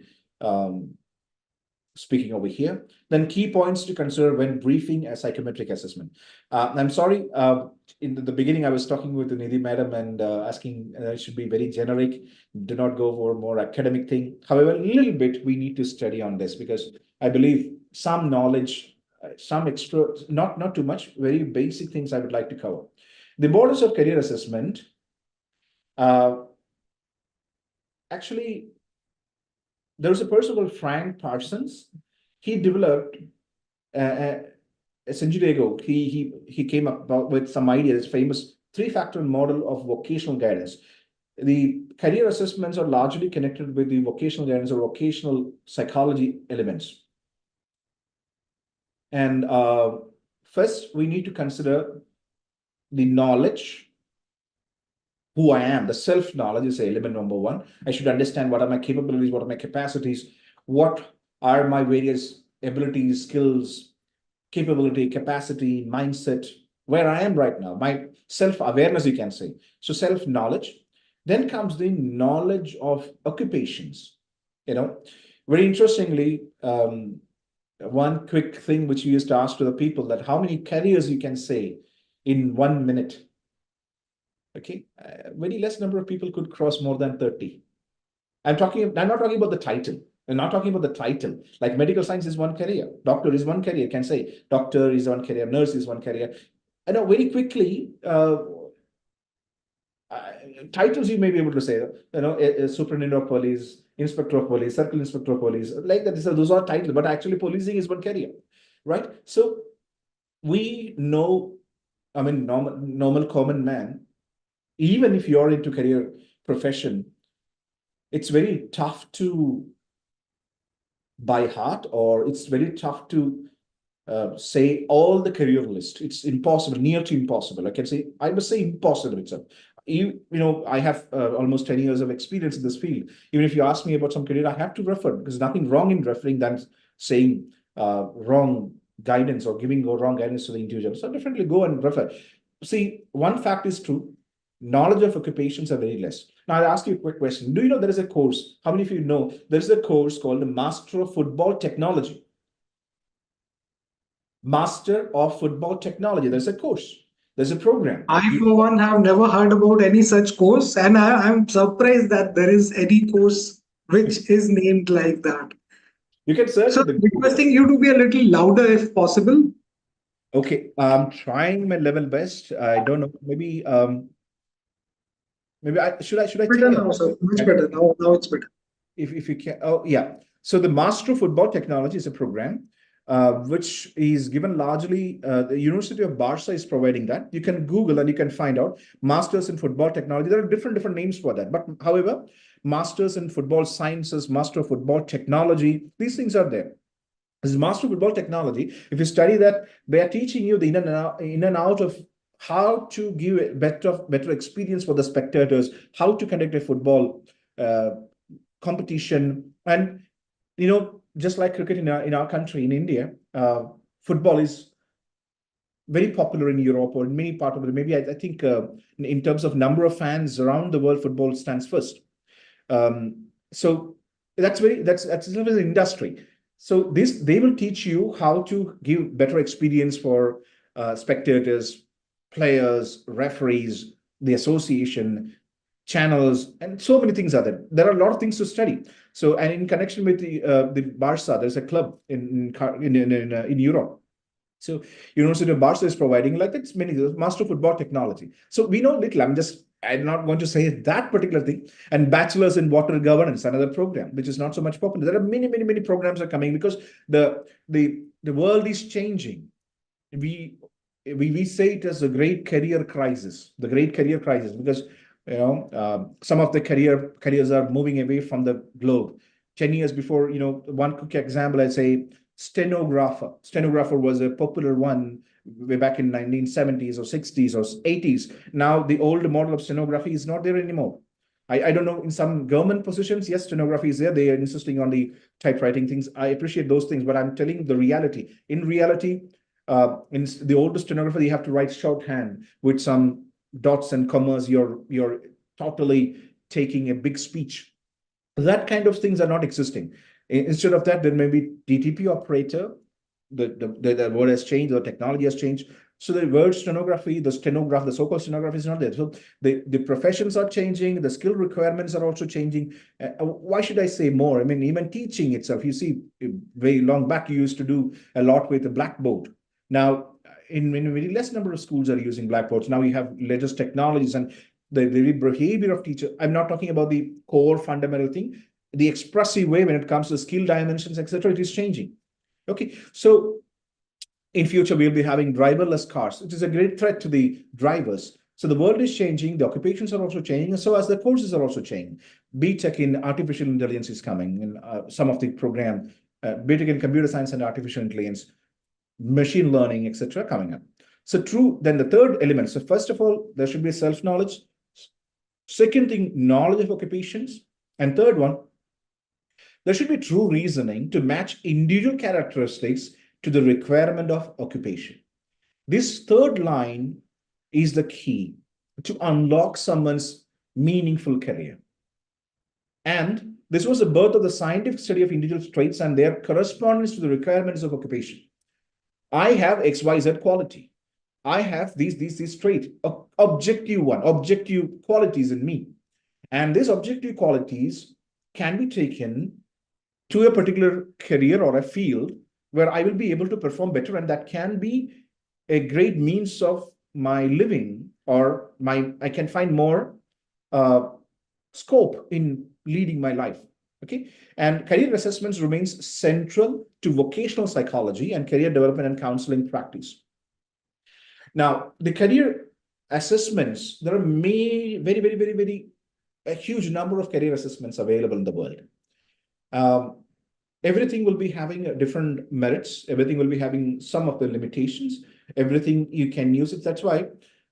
speaking over here. Then key points to consider when briefing a psychometric assessment. I'm sorry, in the beginning, I was talking with the Nidhi madam and asking it should be very generic, do not go for more academic thing. However, a little bit we need to study on this because I believe some knowledge, some extra, not too much, very basic things I would like to cover. The borders of career assessment, actually, there was a person called Frank Parsons. He developed a century ago. He came up with some ideas, famous three-factor model of vocational guidance. The career assessments are largely connected with the vocational guidance or vocational psychology elements. And first, we need to consider the knowledge, who I am. The self-knowledge is element number one. I should understand what are my capabilities, what are my capacities, what are my various abilities, skills, capability, capacity, mindset, where I am right now, my self-awareness, you can say. So self-knowledge. Then comes the knowledge of occupations. Very interestingly, one quick thing which we used to ask to the people that how many careers you can say in 1 minute. Okay, very less number of people could cross more than 30. I'm not talking about the title. I'm not talking about the title. Like medical science is one career. Doctor is one career. Can say doctor is one career. Nurse is one career. I know very quickly, titles you may be able to say, a superintendent of police, inspector of police, circle inspector of police, like that. So those are titles, but actually policing is one career, right? So we know, I mean, normal common man, even if you're into career profession, it's very tough to by heart, or it's very tough to say all the career list. It's impossible, near to impossible. I must say impossible itself. I have almost 10 years of experience in this field. Even if you ask me about some career, I have to refer, because nothing wrong in referring than saying wrong guidance or giving wrong guidance to the individual. So definitely go and refer. See, one fact is true. Knowledge of occupations are very less. Now, I'll ask you a quick question. Do you know there is a course? How many of you know there is a course called the Master of Football Technology? Master of Football Technology. There's a course. There's a program. I, for one, have never heard about any such course, and I'm surprised that there is any course which is named like that. You can search So, in the Google. requesting you to be a little louder if possible. Okay, I'm trying my level best. I don't know. Maybe I should take Better now, sir. Much better. Now it's better. if you can. Oh, yeah. So the Master of Football Technology is a program which is given largely, the University of Barca is providing that. You can Google and you can find out Masters in Football Technology. There are different names for that. But however, Masters in Football Sciences, Master of Football Technology, these things are there. This is Master of Football Technology. If you study that, they are teaching you the in and out of how to give a better experience for the spectators, how to conduct a football competition. And just like cricket in our country, in India, football is very popular in Europe or in many parts of it. Maybe I think in terms of number of fans around the world, football stands first. So that's an industry. So they will teach you how to give better experience for spectators, players, referees, the association, channels, and so many things are there. There are a lot of things to study. So, and in connection with the Barca, there's a club in Europe. So University of Barca is providing like it's many Master of Football Technology. So we know little. I'm not going to say that particular thing. And Bachelors in Water Governance, another program which is not so much popular. There are many programs are coming because the world is changing. We say it as a great career crisis, the great career crisis, because some of the careers are moving away from the globe. 10 years before, one quick example, I say stenographer. Stenographer was a popular one way back in 1970s or 60s or 80s. Now the old model of stenography is not there anymore. I don't know, in some government positions, yes, stenography is there. They are insisting on the typewriting things. I appreciate those things, but I'm telling the reality. In reality, in the oldest stenographer, you have to write shorthand with some dots and commas. You're totally taking a big speech. That kind of things are not existing. Instead of that, there may be DTP operator. The word has changed, the technology has changed. So the word stenography, the so-called stenography is not there. So the professions are changing, the skill requirements are also changing. Why should I say more? I mean, even teaching itself, you see, very long back, you used to do a lot with the blackboard. Now, in very less number of schools are using blackboards. Now you have latest technologies and the behavior of teacher. I'm not talking about the core fundamental thing. The expressive way when it comes to skill dimensions, etc., it is changing. Okay, so in future we'll be having driverless cars, which is a great threat to the drivers. So the world is changing, the occupations are also changing, and so as the courses are also changing. BTech in artificial intelligence is coming in some of the program, BTech in computer science and artificial intelligence, machine learning, etc., coming up. So then the third element. So first of all, there should be self-knowledge. Second thing, knowledge of occupations. And third one, there should be true reasoning to match individual characteristics to the requirement of occupation. This third line is the key to unlock someone's meaningful career. And this was the birth of the scientific study of individual traits and their correspondence to the requirements of occupation. I have XYZ quality. I have these traits, objective qualities in me. And these objective qualities can be taken to a particular career or a field where I will be able to perform better, and that can be a great means of my living, or I can find more scope in leading my life. Okay, and career assessments remains central to vocational psychology and career development and counseling practice. Now, the career assessments, there are very a huge number of career assessments available in the world. Everything will be having different merits. Everything will be having some of the limitations. Everything you can use it. That's why,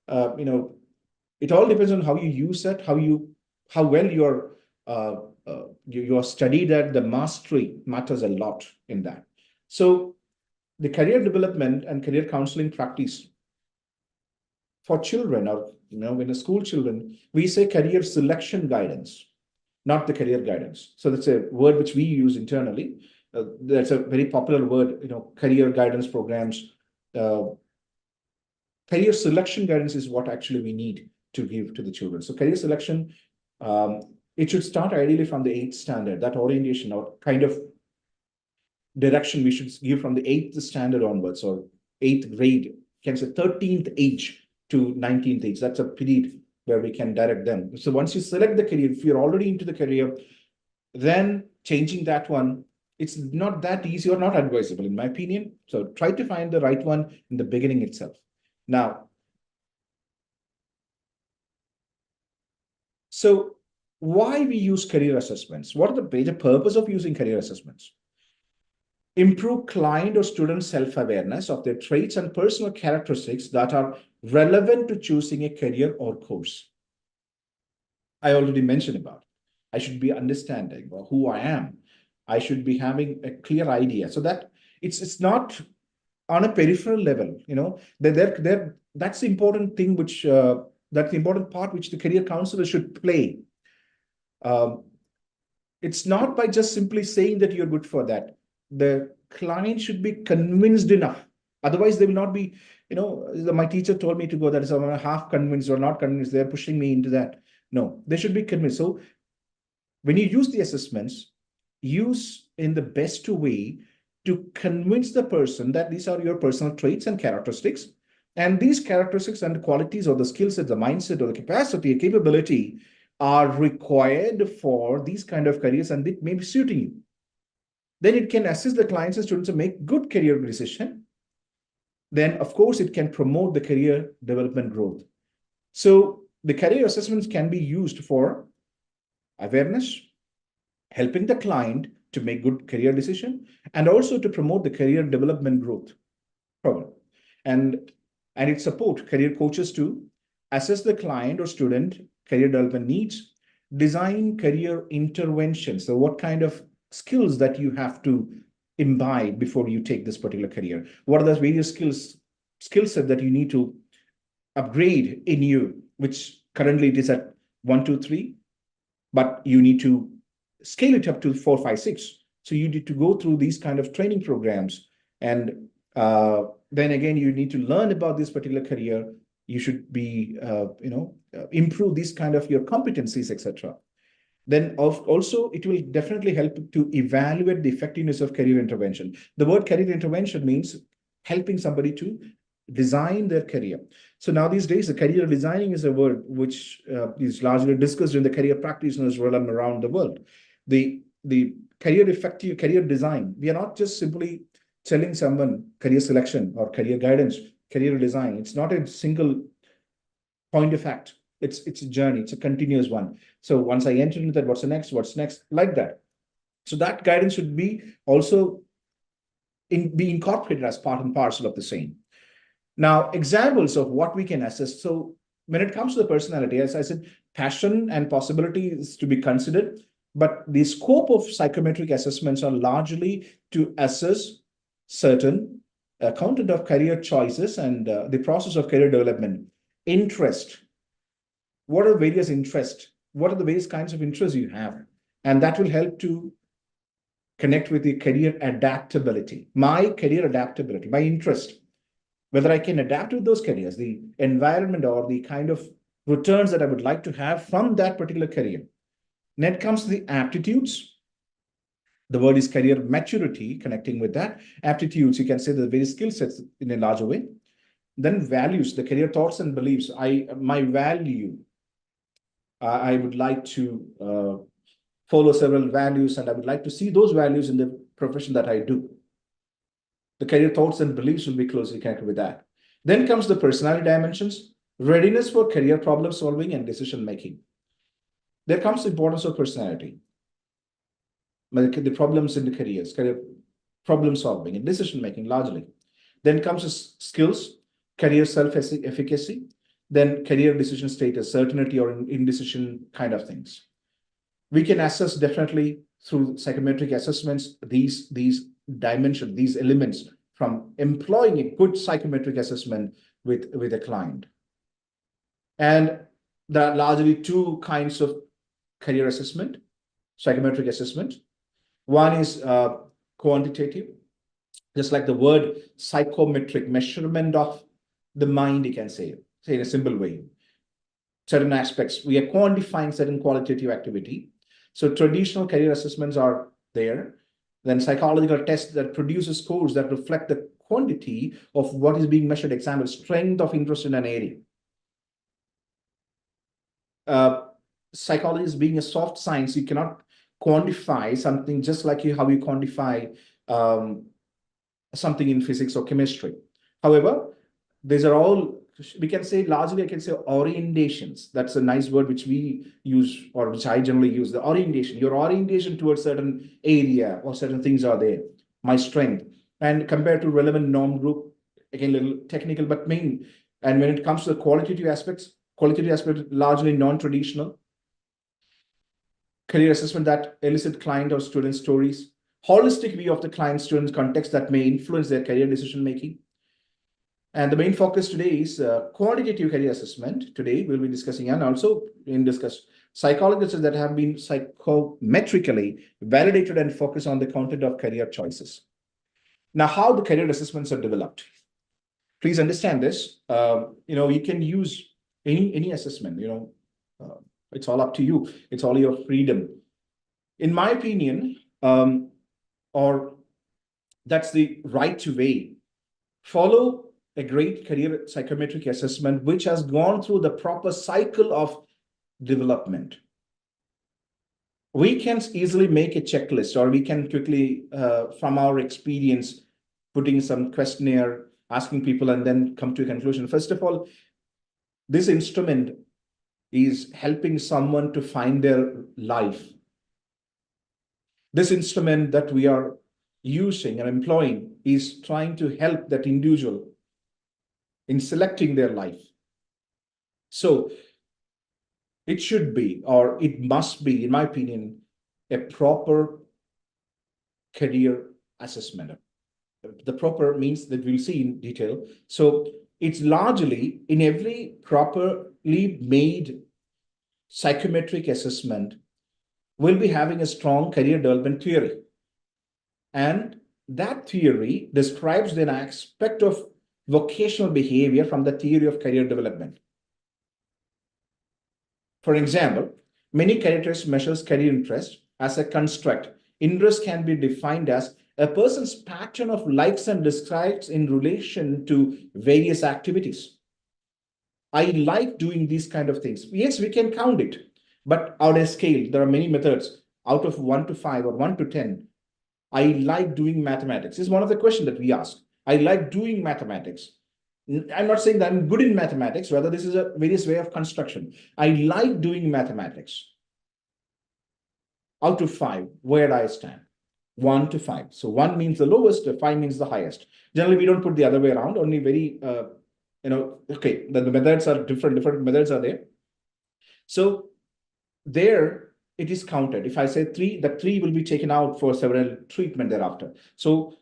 it all depends on how you use it, how well you are studied at. The mastery matters a lot in that. So the career development and career counseling practice for children, or when the school children, we say career selection guidance, not the career guidance. So that's a word which we use internally. That's a very popular word, career guidance programs, career selection guidance is what actually we need to give to the children. So career selection, it should start ideally from the 8th standard, that orientation or kind of direction we should give from the 8th standard onwards, or 8th grade, can say 13th age to 19th age. That's a period where we can direct them. So once you select the career, if you're already into the career, then changing that one, it's not that easy or not advisable, in my opinion. So try to find the right one in the beginning itself. Now, so why we use career assessments? What are the major purpose of using career assessments? Improve client or student self-awareness of their traits and personal characteristics that are relevant to choosing a career or course. I already mentioned about it. I should be understanding who I am. I should be having a clear idea, so that it's not on a peripheral level. That's the important thing, which that's the important part which the career counselor should play. It's not by just simply saying that you're good for that. The client should be convinced enough. Otherwise, they will not be, my teacher told me to go, that is, I'm half convinced or not convinced. They're pushing me into that. No, they should be convinced. So when you use the assessments, use in the best way to convince the person that these are your personal traits and characteristics. And these characteristics and qualities, or the skill set, the mindset, or the capacity, capability are required for these kind of careers, and it may be suiting you. Then it can assist the clients and students to make good career decision. Then, of course, it can promote the career development growth. So the career assessments can be used for awareness, helping the client to make good career decision, and also to promote the career development growth program. And it support career coaches to assess the client or student career development needs, design career interventions. So what kind of skills that you have to imbibe before you take this particular career? What are the various skill set that you need to upgrade in you, which currently it is at 1, 2, 3, but you need to scale it up to 4, 5, 6. So you need to go through these kind of training programs, and then again you need to learn about this particular career. You should be improve these kind of your competencies, etc. Then also it will definitely help to evaluate the effectiveness of career intervention. The word career intervention means helping somebody to design their career. So now these days, the career designing is a word which is largely discussed in the career practitioners around the world. The career design, we are not just simply telling someone career selection or career guidance, career design. It's not a single point of fact. It's a journey. It's a continuous one. So once I enter into that, what's next, like that. So that guidance should be also be incorporated as part and parcel of the same. Now, examples of what we can assess. So when it comes to the personality, as I said, passion and possibility is to be considered, but the scope of psychometric assessments are largely to assess certain content of career choices and the process of career development. Interest. What are various interests? What are the various kinds of interests you have? And that will help to connect with the career adaptability. My career adaptability, my interest, whether I can adapt to those careers, the environment or the kind of returns that I would like to have from that particular career. Then comes to the aptitudes. The word is career maturity, connecting with that. Aptitudes, you can say the various skill sets in a larger way. Then values, the career thoughts and beliefs. My value, I would like to follow several values, and I would like to see those values in the profession that I do. The career thoughts and beliefs will be closely connected with that. Then comes the personality dimensions, readiness for career problem solving and decision making. There comes the importance of personality, the problems in the career problem solving and decision making largely. Then comes the skills, career self-efficacy, then career decision status, certainty or indecision kind of things. We can assess definitely through psychometric assessments these dimensions, these elements, from employing a good psychometric assessment with a client. And there are largely two kinds of career assessment, psychometric assessment. One is quantitative, just like the word psychometric, measurement of the mind, you can say in a simple way. Certain aspects, we are quantifying certain qualitative activity. So traditional career assessments are there. Then psychological tests that produces scores that reflect the quantity of what is being measured. Example, strength of interest in an area. Psychology is being a soft science. You cannot quantify something just like how you quantify something in physics or chemistry. However, these are all, we can say largely, I can say orientations. That's a nice word which we use, or which I generally use, the orientation. Your orientation towards certain area or certain things are there. My strength. And compared to relevant norm group, again, a little technical, but main. And when it comes to the qualitative aspect largely non-traditional. Career assessment that elicit client or student stories. Holistic view of the client student context that may influence their career decision making. And the main focus today is quantitative career assessment. Today we'll be discussing, and also discuss psychologists that have been psychometrically validated and focus on the content of career choices. Now, how the career assessments are developed. Please understand this. You can use any assessment. It's all up to you. It's all your freedom. In my opinion, or that's the right way. Follow a great career psychometric assessment, which has gone through the proper cycle of development. We can easily make a checklist, or we can quickly, from our experience, putting some questionnaire, asking people, and then come to a conclusion. First of all, this instrument is helping someone to find their life. This instrument that we are using and employing is trying to help that individual in selecting their life. So it should be, or it must be, in my opinion, a proper career assessment. The proper means that we'll see in detail. So it's largely in every properly made psychometric assessment will be having a strong career development theory. And that theory describes an aspect of vocational behavior from the theory of career development. For example, many career tests measures career interest as a construct. Interest can be defined as a person's pattern of likes and dislikes in relation to various activities. I like doing these kind of things. Yes, we can count it, but on a scale, there are many methods. Out of 1 to 5 or 1 to 10, I like doing mathematics. This is one of the questions that we ask. I like doing mathematics. I'm not saying that I'm good in mathematics, rather this is a various way of construction. I like doing mathematics. Out of 5, where do I stand? 1 to 5. So 1 means the lowest, 5 means the highest. Generally, we don't put the other way around, only very, okay, the methods are different methods are there. So there it is counted. If I say 3, the 3 will be taken out for several treatment thereafter. So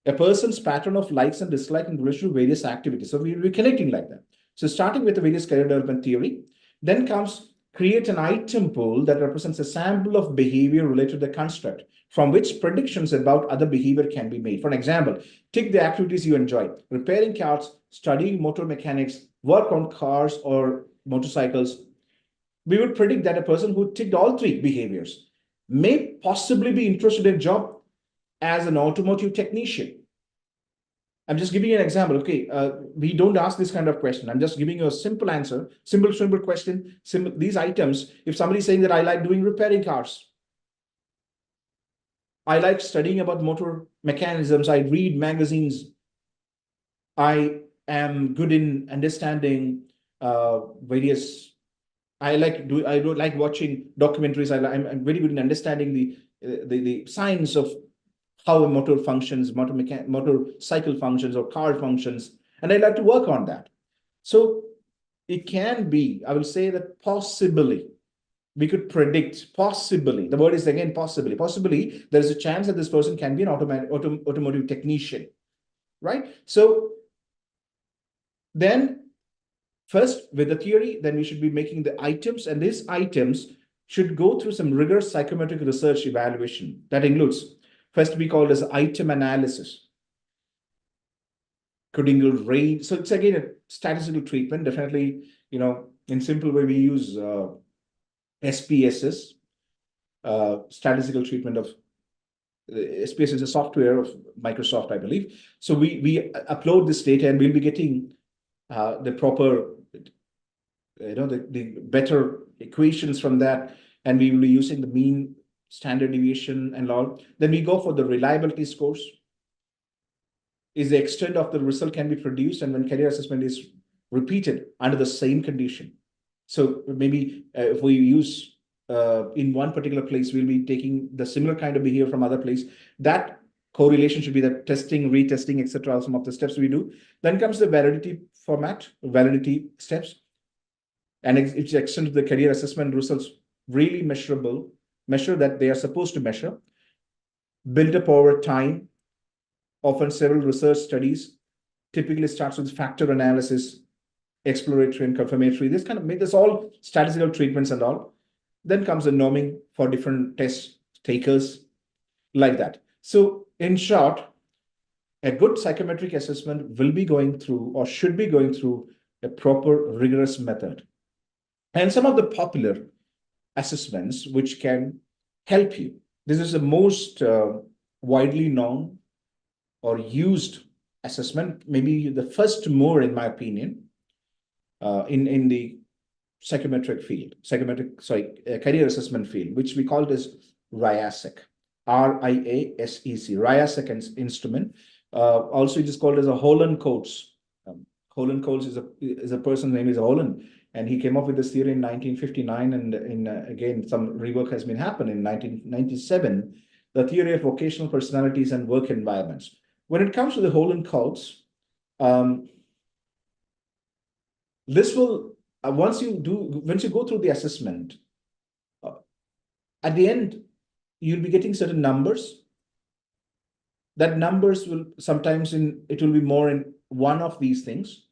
a person's pattern of likes and dislikes in relation to various activities. So we will be connecting like that. So starting with the various career development theory, then comes create an item pool that represents a sample of behavior related to the construct from which predictions about other behavior can be made. For an example, tick the activities you enjoy: repairing cars, studying motor mechanics, work on cars or motorcycles. We would predict that a person who ticked all 3 behaviors may possibly be interested in a job as an automotive technician. I'm just giving you an example. Okay, we don't ask this kind of question. I'm just giving you a simple answer, simple question, these items. If somebody's saying that I like doing repairing cars, I like studying about motor mechanisms, I read magazines, I am good in understanding various, I don't like watching documentaries. I'm very good in understanding the science of how a motor functions, motorcycle functions, or car functions, and I like to work on that. So it can be, I will say that possibly we could predict, possibly, the word is again possibly there is a chance that this person can be an automotive technician, right? So then first with the theory, then we should be making the items, and these items should go through some rigorous psychometric research evaluation that includes, first we call it as item analysis. codingal range. So it's again a statistical treatment. Definitely, in simple way, we use SPSS, statistical treatment of SPSS is a software of Microsoft, I believe. So we upload this data, and we'll be getting the proper, the better equations from that, and we will be using the mean, standard deviation, and all. Then we go for the reliability scores. Is the extent of the result can be produced, and when career assessment is repeated under the same condition. So maybe if we use in one particular place, we'll be taking the similar kind of behavior from other place. That correlation should be the testing, retesting, etc. Some of the steps we do. Then comes the validity format, validity steps, and it's the extent of the career assessment results really measurable, measure that they are supposed to measure, build up over time. Often several research studies typically starts with factor analysis, exploratory and confirmatory. This kind of make this all statistical treatments and all. Then comes the norming for different test takers, like that. So in short, a good psychometric assessment will be going through, or should be going through, a proper rigorous method. And some of the popular assessments which can help you. This is the most widely known or used assessment, maybe the first more, in my opinion, in the psychometric field, career assessment field, which we call it as RIASEC, RIASEC, RIASEC instrument. Also, it is called as a Holland Coates. Holland Coates is a person's name is Holland, and he came up with this theory in 1959, and again, some rework has been happened in 1997, the theory of vocational personalities and work environments. When it comes to the Holland Coates, this will, once you go through the assessment, at the end, you'll be getting certain numbers. That numbers will sometimes it will be more in one of these things.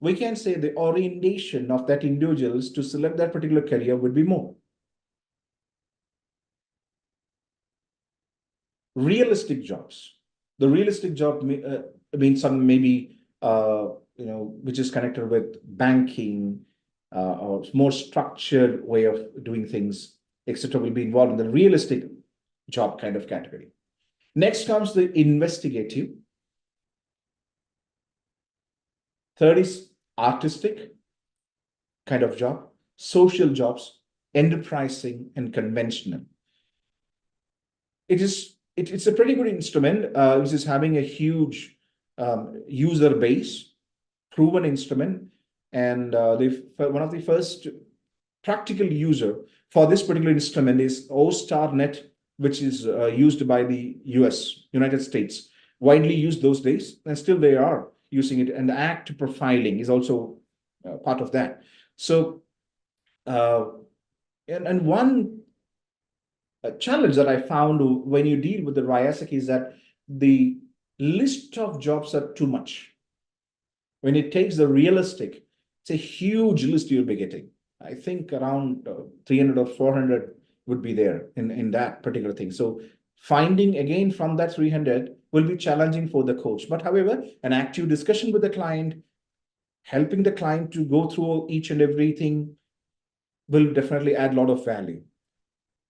We can say the orientation of that individuals to select that particular career would be more. Realistic jobs. The realistic job means some maybe which is connected with banking or more structured way of doing things, etc. will be involved in the realistic job kind of category. Next comes the investigative. Third is artistic kind of job, social jobs, enterprising, and conventional. It's a pretty good instrument, which is having a huge user base, proven instrument, and one of the first practical user for this particular instrument is OStarNet, which is used by the United States, widely used those days, and still they are using it. And ACT profiling is also part of that. So, and one challenge that I found when you deal with the RIASEC is that the list of jobs are too much. When it takes the realistic, it's a huge list you'll be getting. I think around 300 or 400 would be there in that particular thing. So finding again from that 300 will be challenging for the coach. But however, an active discussion with the client, helping the client to go through each and everything will definitely add a lot of value.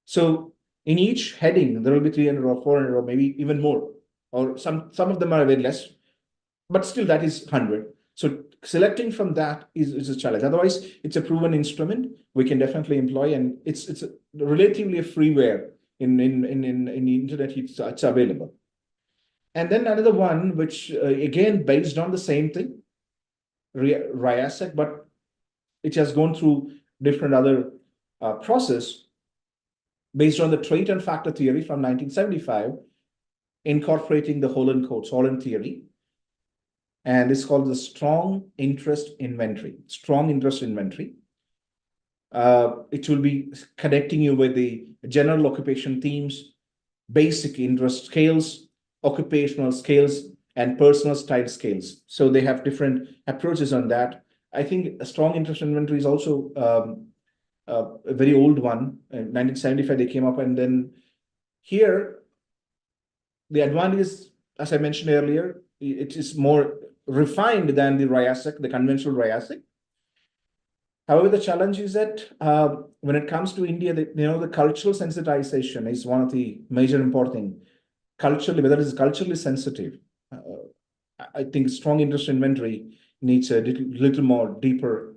So in each heading, there will be 300 or 400 or maybe even more, or some of them are very less, but still that is 100. So selecting from that is a challenge. Otherwise, it's a proven instrument we can definitely employ, and it's relatively a freeware in the internet. It's available. And then another one, which again based on the same thing, RIASEC, but it has gone through different other process based on the trait and factor theory from 1975, incorporating the Holland theory. And it's called the strong interest inventory. It will be connecting you with the general occupation themes, basic interest scales, occupational scales, and personal style scales. So they have different approaches on that. I think a strong interest inventory is also a very old one. In 1975, they came up, and then here, the advantage is, as I mentioned earlier, it is more refined than the RIASEC, the conventional RIASEC. However, the challenge is that when it comes to India, the cultural sensitization is one of the major important things. Culturally, whether it is culturally sensitive, I think strong interest inventory needs a little more deeper,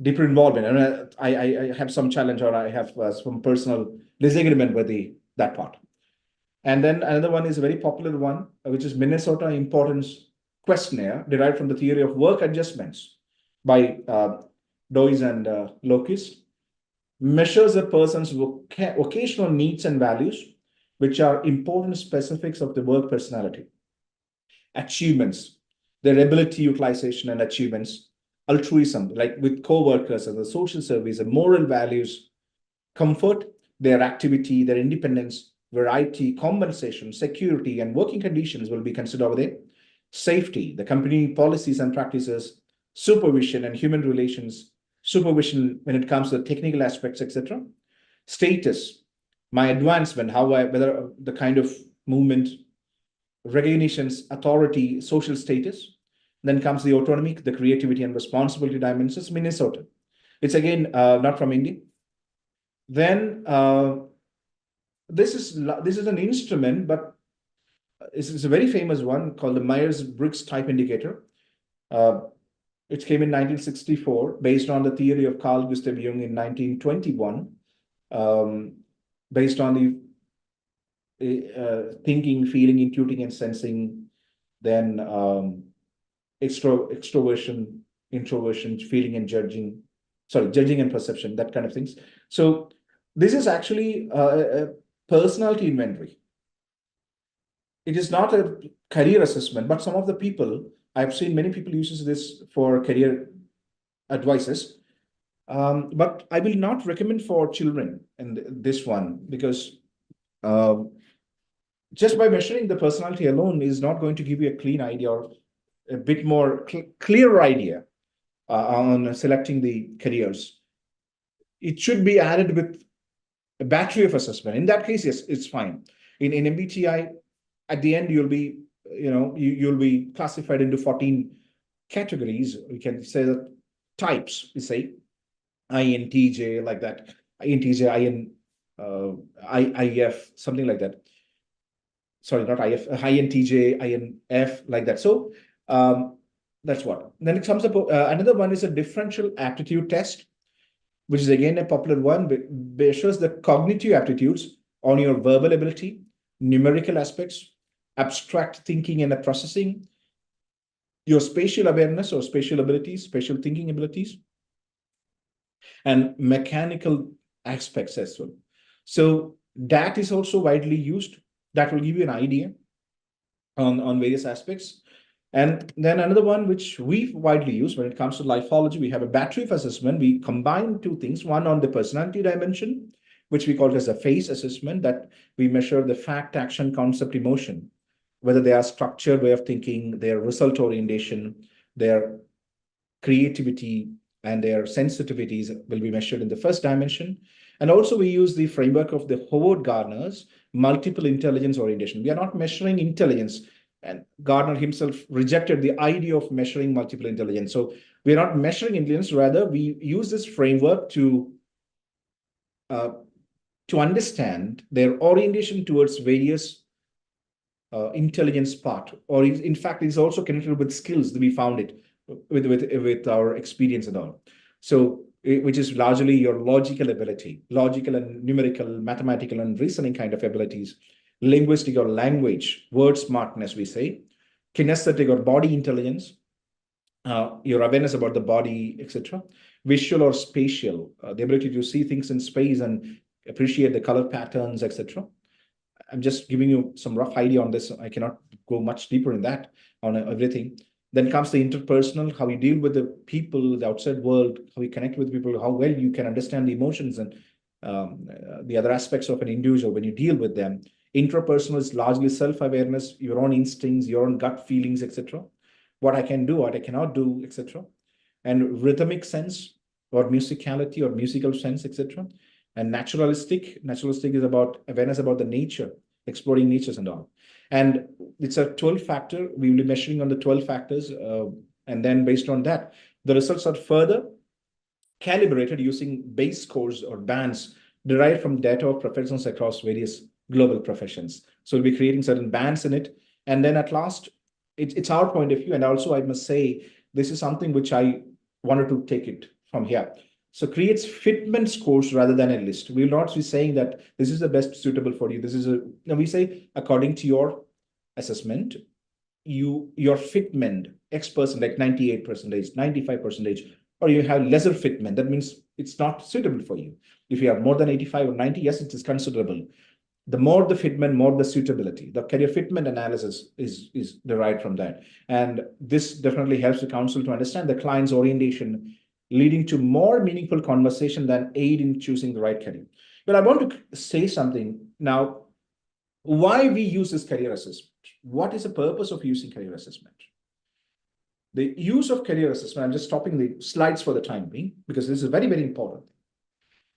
deeper involvement. And I have some challenge, or I have some personal disagreement with that part. And then another one is a very popular one, which is Minnesota Importance Questionnaire, derived from the theory of work adjustments by Doise and Lokis, measures a person's vocational needs and values, which are important specifics of the work personality. Achievements, their ability utilization and achievements, altruism, like with co-workers and the social service, and moral values, comfort, their activity, their independence, variety, compensation, security, and working conditions will be considered over there. Safety, the company policies and practices, supervision and human relations, supervision when it comes to the technical aspects, etc. Status, my advancement, whether the kind of movement, recognitions, authority, social status. Then comes the autonomy, the creativity and responsibility dimensions, Minnesota. It's again not from India. Then this is an instrument, but it's a very famous one called the Myers-Briggs Type Indicator. It came in 1964, based on the theory of Carl Gustav Jung in 1921, based on the thinking, feeling, intuiting, and sensing, then extroversion, introversion, feeling and judging, judging and perception, that kind of things. So this is actually a personality inventory. It is not a career assessment, but some of the people, I've seen many people uses this for career advices, but I will not recommend for children in this one, because just by measuring the personality alone is not going to give you a clean idea or a bit more clear idea on selecting the careers. It should be added with a battery of assessment. In that case, yes, it's fine. In MBTI, at the end, you'll be classified into 14 categories. We can say that types, we say INTJ, like that, INTJ, IF, something like that. Sorry, not IF, INTJ, INF, like that. So that's what. Then it comes up, another one is a differential aptitude test, which is again a popular one, measures the cognitive aptitudes on your verbal ability, numerical aspects, abstract thinking and processing, your spatial awareness or spatial abilities, spatial thinking abilities, and mechanical aspects as well. So that is also widely used. That will give you an idea on various aspects. And then another one which we widely use when it comes to Lifology, we have a battery of assessment. We combine two things, one on the personality dimension, which we call it as a face assessment, that we measure the fact, action, concept, emotion, whether they are structured way of thinking, their result orientation, their creativity, and their sensitivities will be measured in the first dimension. And also we use the framework of the Howard Gardner's multiple intelligence orientation. We are not measuring intelligence, and Gardner himself rejected the idea of measuring multiple intelligence. So we are not measuring intelligence, rather we use this framework to understand their orientation towards various intelligence part, or in fact, it's also connected with skills that we found it with our experience and all. So, which is largely your logical ability, logical and numerical, mathematical and reasoning kind of abilities, linguistic or language, word smartness, we say, kinesthetic or body intelligence, your awareness about the body, etc., visual or spatial, the ability to see things in space and appreciate the color patterns, etc. I'm just giving you some rough idea on this. I cannot go much deeper in that on everything. Then comes the interpersonal, how you deal with the people, the outside world, how you connect with people, how well you can understand the emotions and the other aspects of an individual when you deal with them. Intrapersonal is largely self-awareness, your own instincts, your own gut feelings, etc. What I can do, what I cannot do, etc. And rhythmic sense or musicality or musical sense, etc. And naturalistic is about awareness about the nature, exploring niches and all. And it's a 12 factor. We will be measuring on the 12 factors. And then based on that, the results are further calibrated using base scores or bands derived from data of professionals across various global professions. So we'll be creating certain bands in it. And then at last, it's our point of view. And also, I must say, this is something which I wanted to take it from here. So creates fitment scores rather than a list. We will not be saying that this is the best suitable for you. This is a, no, we say according to your assessment, your fitment, X percent, like 98%, 95%, or you have lesser fitment. That means it's not suitable for you. If you have more than 85 or 90, yes, it is considerable. The more the fitment, more the suitability. The career fitment analysis is derived from that. And this definitely helps the counsel to understand the client's orientation, leading to more meaningful conversation than aid in choosing the right career. But I want to say something now, why we use this career assessment. What is the purpose of using career assessment? The use of career assessment, I'm just stopping the slides for the time being, because this is very, very important.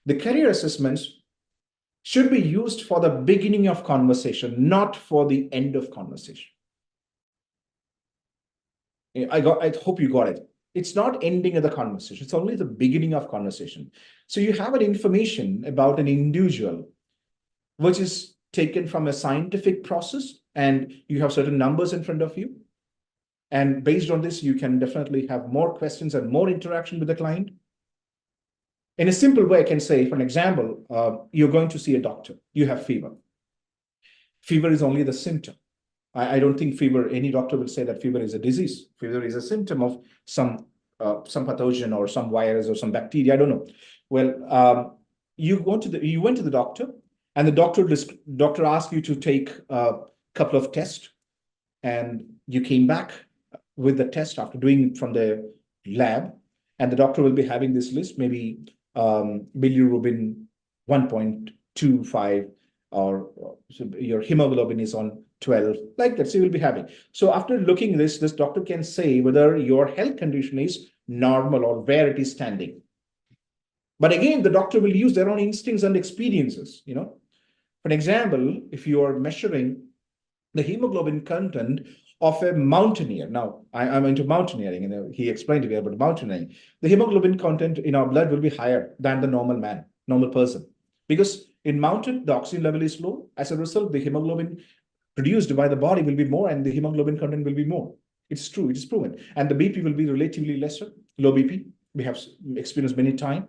The career assessments should be used for the beginning of conversation, not for the end of conversation. I hope you got it. It's not ending of the conversation. It's only the beginning of conversation. So you have an information about an individual, which is taken from a scientific process, and you have certain numbers in front of you. And based on this, you can definitely have more questions and more interaction with the client. In a simple way, I can say, for an example, you're going to see a doctor. You have fever. Fever is only the symptom. I don't think fever, any doctor will say that fever is a disease. Fever is a symptom of some pathogen or some virus or some bacteria. I don't know. Well, you went to the doctor, and the doctor asked you to take a couple of tests, and you came back with the test after doing it from the lab, and the doctor will be having this list, maybe bilirubin 1.25, or so your hemoglobin is on 12, like that. So you will be having. So after looking this doctor can say whether your health condition is normal or where it is standing. But again, the doctor will use their own instincts and experiences. For example, if you are measuring the hemoglobin content of a mountaineer. Now, I'm into mountaineering, and he explained to me about mountaineering. The hemoglobin content in our blood will be higher than the normal person. Because in mountain, the oxygen level is low. As a result, the hemoglobin produced by the body will be more, and the hemoglobin content will be more. It's true, it is proven. And the BP will be relatively lesser, low BP. We have experienced many times.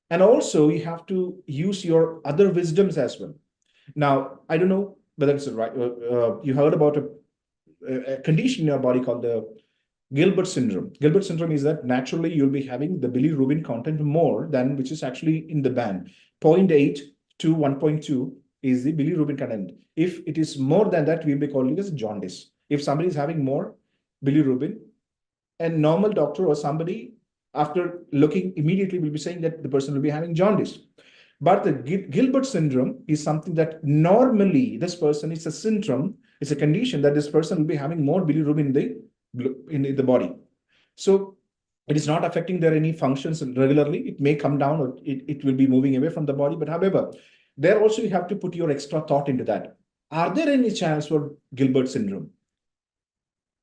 And also, you have to use your other wisdoms as well. Now, I don't know whether it's right. You heard about a condition in your body called the Gilbert syndrome. Gilbert syndrome is that naturally you'll be having the bilirubin content more than which is actually in the band. 0.8 to 1.2 is the bilirubin content. If it is more than that, we'll be calling it as jaundice. If somebody is having more bilirubin, a normal doctor or somebody, after looking immediately, will be saying that the person will be having jaundice. But the Gilbert syndrome is something that normally this person, it's a syndrome, it's a condition that this person will be having more bilirubin in the body. So it is not affecting their any functions regularly. It may come down, or it will be moving away from the body. But however, there also you have to put your extra thought into that. Are there any chance for Gilbert syndrome?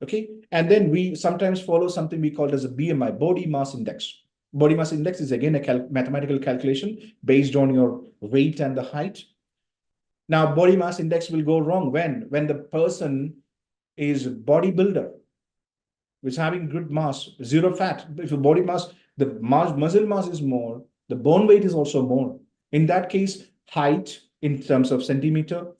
Okay. And then we sometimes follow something we call as a BMI, body mass index. Body mass index is again a mathematical calculation based on your weight and the height. Now, body mass index will go wrong when the person is a bodybuilder, which is having good mass, zero fat. If the body mass, the muscle mass is more, the bone weight is also more. In that case, height in terms of centimeter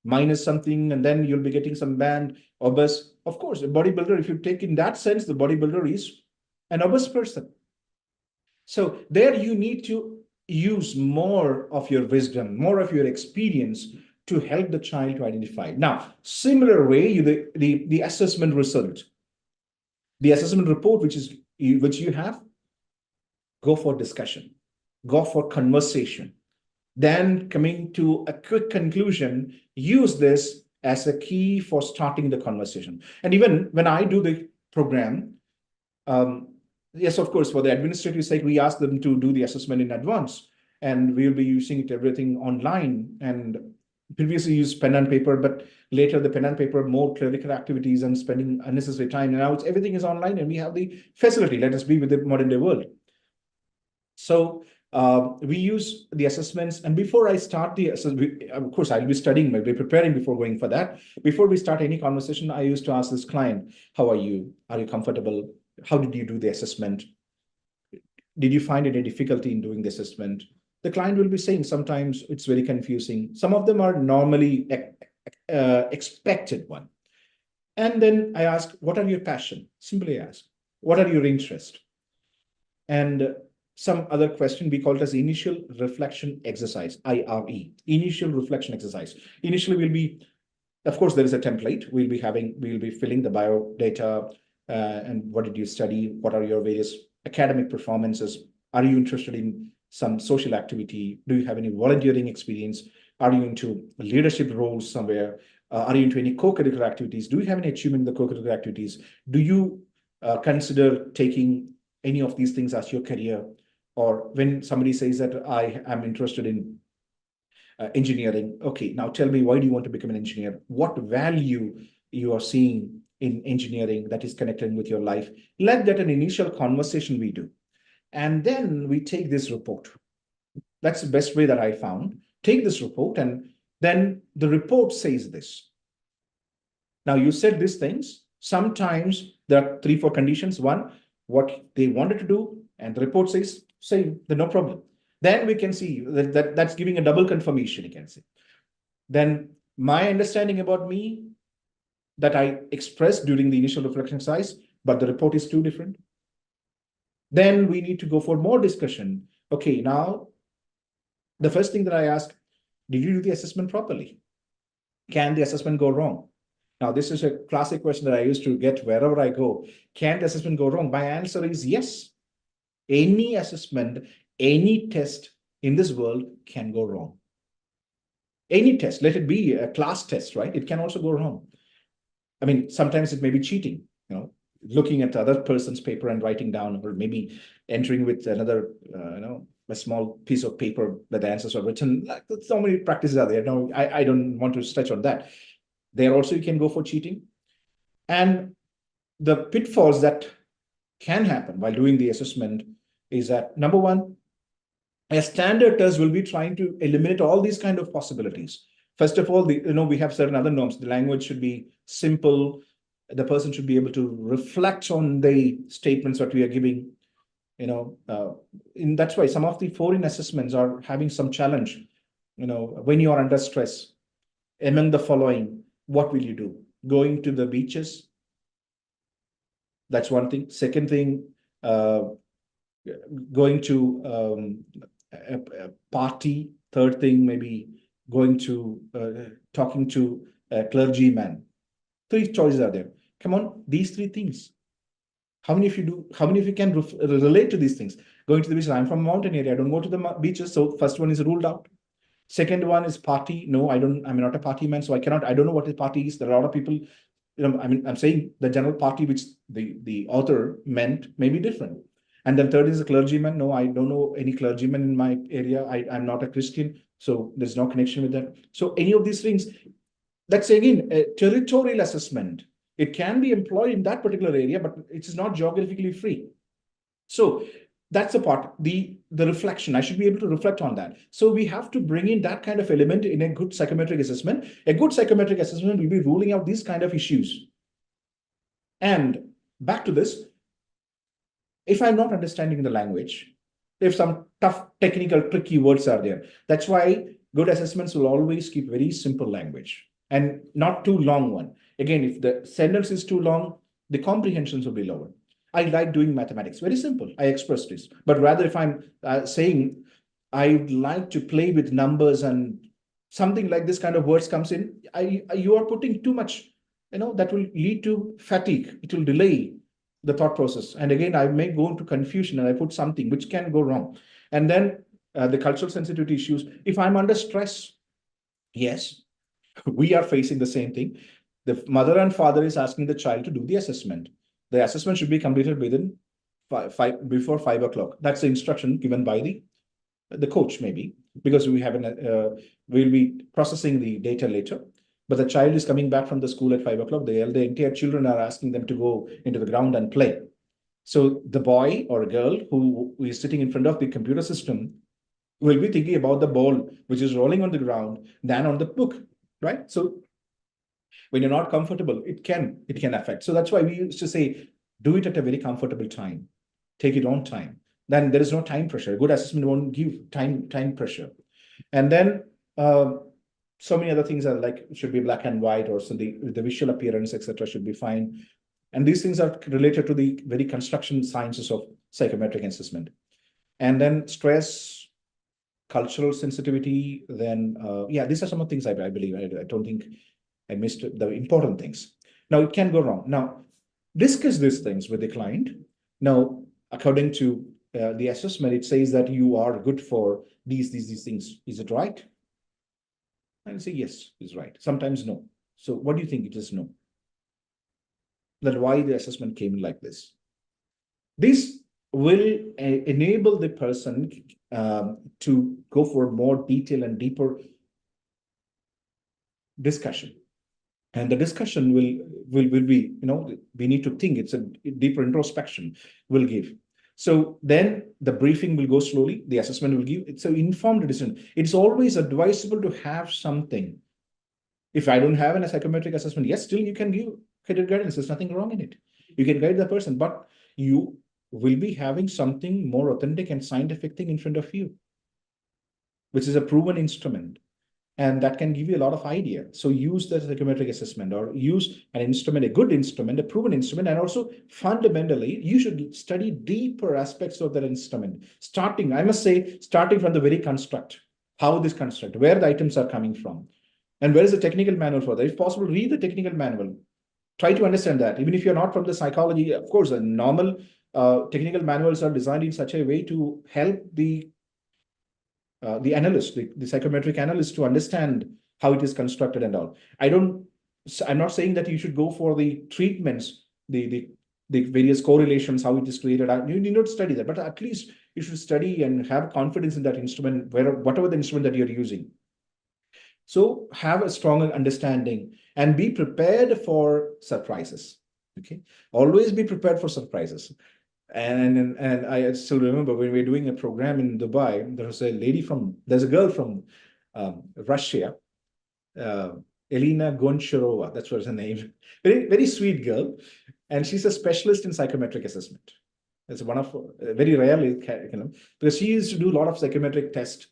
minus something, and then you'll be getting some band, obese. Of course, a bodybuilder, if you take in that sense, the bodybuilder is an obese person. So there you need to use more of your wisdom, more of your experience to help the child to identify. Now, similar way, the assessment result, the assessment report, which you have, go for discussion, go for conversation. Then coming to a quick conclusion, use this as a key for starting the conversation. And even when I do the program, yes, of course, for the administrative side, we ask them to do the assessment in advance, and we'll be using it everything online. And previously used pen and paper, but later the pen and paper, more clerical activities and spending unnecessary time. And now everything is online and we have the facility. Let us be with the modern day world. So we use the assessments. And before I start the assessment, of course, I'll be studying, I'll be preparing before going for that. Before we start any conversation, I used to ask this client, how are you? Are you comfortable? How did you do the assessment? Did you find any difficulty in doing the assessment? The client will be saying sometimes it's very confusing. Some of them are normally expected one. And then I ask, what are your passion? Simply ask, what are your interests? And some other question, we call it as initial reflection exercise, IRE, initial reflection exercise. Initially will be, of course, there is a template. We'll be filling the bio data and what did you study? What are your various academic performances? Are you interested in some social activity? Do you have any volunteering experience? Are you into leadership roles somewhere? Are you into any co-curricular activities? Do you have any achievement in the co-curricular activities? Do you consider taking any of these things as your career? Or when somebody says that I am interested in engineering, okay, now tell me, why do you want to become an engineer? What value you are seeing in engineering that is connected with your life? Let that an initial conversation we do. And then we take this report. That's the best way that I found. Take this report, and then the report says this. Now, you said these things. Sometimes there are 3-4 conditions. One, what they wanted to do, and the report says, say, no problem. Then we can see that's giving a double confirmation, you can say. Then my understanding about me that I expressed during the initial reflection exercise, but the report is too different. Then we need to go for more discussion. Okay, now, the first thing that I ask, did you do the assessment properly? Can the assessment go wrong? Now, this is a classic question that I used to get wherever I go. Can the assessment go wrong? My answer is yes. Any assessment, any test in this world can go wrong. Any test, let it be a class test, right? It can also go wrong. I mean, sometimes it may be cheating, looking at the other person's paper and writing down, or maybe entering with another, a small piece of paper that the answers are written. Like, so many practices are there. No, I don't want to stretch on that. There also you can go for cheating. And the pitfalls that can happen while doing the assessment is that, number one, a standard test will be trying to eliminate all these kind of possibilities. First of all, we have certain other norms. The language should be simple. The person should be able to reflect on the statements that we are giving. And that's why some of the foreign assessments are having some challenge. When you are under stress, among the following, what will you do? Going to the beaches? That's one thing. Second thing, going to a party. Third thing, maybe going to talking to a clergyman. 3 choices are there. Come on, these 3 things. How many of you do? How many of you can relate to these things? Going to the beach. I'm from a mountain area. I don't go to the beaches. So first one is ruled out. Second one is party. No, I don't. I'm not a party man, so I cannot. I don't know what a party is. There are a lot of people. I'm saying the general party which the author meant may be different. And then third is a clergyman. No, I don't know any clergyman in my area. I'm not a Christian, so there's no connection with that. So any of these things, that's again a territorial assessment. It can be employed in that particular area, but it is not geographically free. So that's the part, the reflection. I should be able to reflect on that. So we have to bring in that kind of element in a good psychometric assessment. A good psychometric assessment will be ruling out these kind of issues. And back to this, if I'm not understanding the language, if some tough technical tricky words are there, that's why good assessments will always keep very simple language and not too long one. Again, if the sentence is too long, the comprehensions will be lower. I like doing mathematics, very simple. I express this, but rather if I'm saying I would like to play with numbers and something like this kind of words comes in, you are putting too much, that will lead to fatigue. It will delay the thought process. And again, I may go into confusion and I put something which can go wrong. And then the cultural sensitivity issues. If I'm under stress, yes, we are facing the same thing. The mother and father is asking the child to do the assessment. The assessment should be completed within before 5 o'clock. That's the instruction given by the the coach maybe, because we'll be processing the data later. But the child is coming back from the school at 5 o'clock. The entire children are asking them to go into the ground and play. So the boy or girl who is sitting in front of the computer system will be thinking about the ball which is rolling on the ground than on the book, right? So when you're not comfortable, it can affect. So that's why we used to say, do it at a very comfortable time. Take it on time. Then there is no time pressure. Good assessment won't give time pressure. And then so many other things are like, it should be black and white, or so the visual appearance, etc., should be fine. And these things are related to the very construction sciences of psychometric assessment. And then stress, cultural sensitivity, then yeah, these are some of the things I believe. I don't think I missed the important things. Now, it can go wrong. Now, discuss these things with the client. Now, according to the assessment, it says that you are good for these things. Is it right? And say, yes, it's right. Sometimes no. So what do you think it is no? That why the assessment came like this. This will enable the person to go for more detail and deeper discussion. And the discussion will be, we need to think, it's a deeper introspection will give. So then the briefing will go slowly, the assessment will give, it's an informed decision. It's always advisable to have something. If I don't have a psychometric assessment, yes, still you can give career guidance. There's nothing wrong in it. You can guide the person, but you will be having something more authentic and scientific thing in front of you, which is a proven instrument. And that can give you a lot of idea. So use the psychometric assessment, or use an instrument, a good instrument, a proven instrument. And also fundamentally, you should study deeper aspects of that instrument. I must say, starting from the very construct, how this construct, where the items are coming from, and where is the technical manual for that. If possible, read the technical manual. Try to understand that. Even if you're not from the psychology, of course, the normal technical manuals are designed in such a way to help the analyst, the psychometric analyst, to understand how it is constructed and all. I'm not saying that you should go for the treatments, the various correlations, how it is created. You need not study that, but at least you should study and have confidence in that instrument, whatever the instrument that you're using. So have a stronger understanding and be prepared for surprises. Okay, always be prepared for surprises. And I still remember when we were doing a program in Dubai, there's a girl from Russia, Elena Goncharova, that's what her name. Very, very sweet girl. And she's a specialist in psychometric assessment. It's one of very rarely, because she used to do a lot of psychometric tests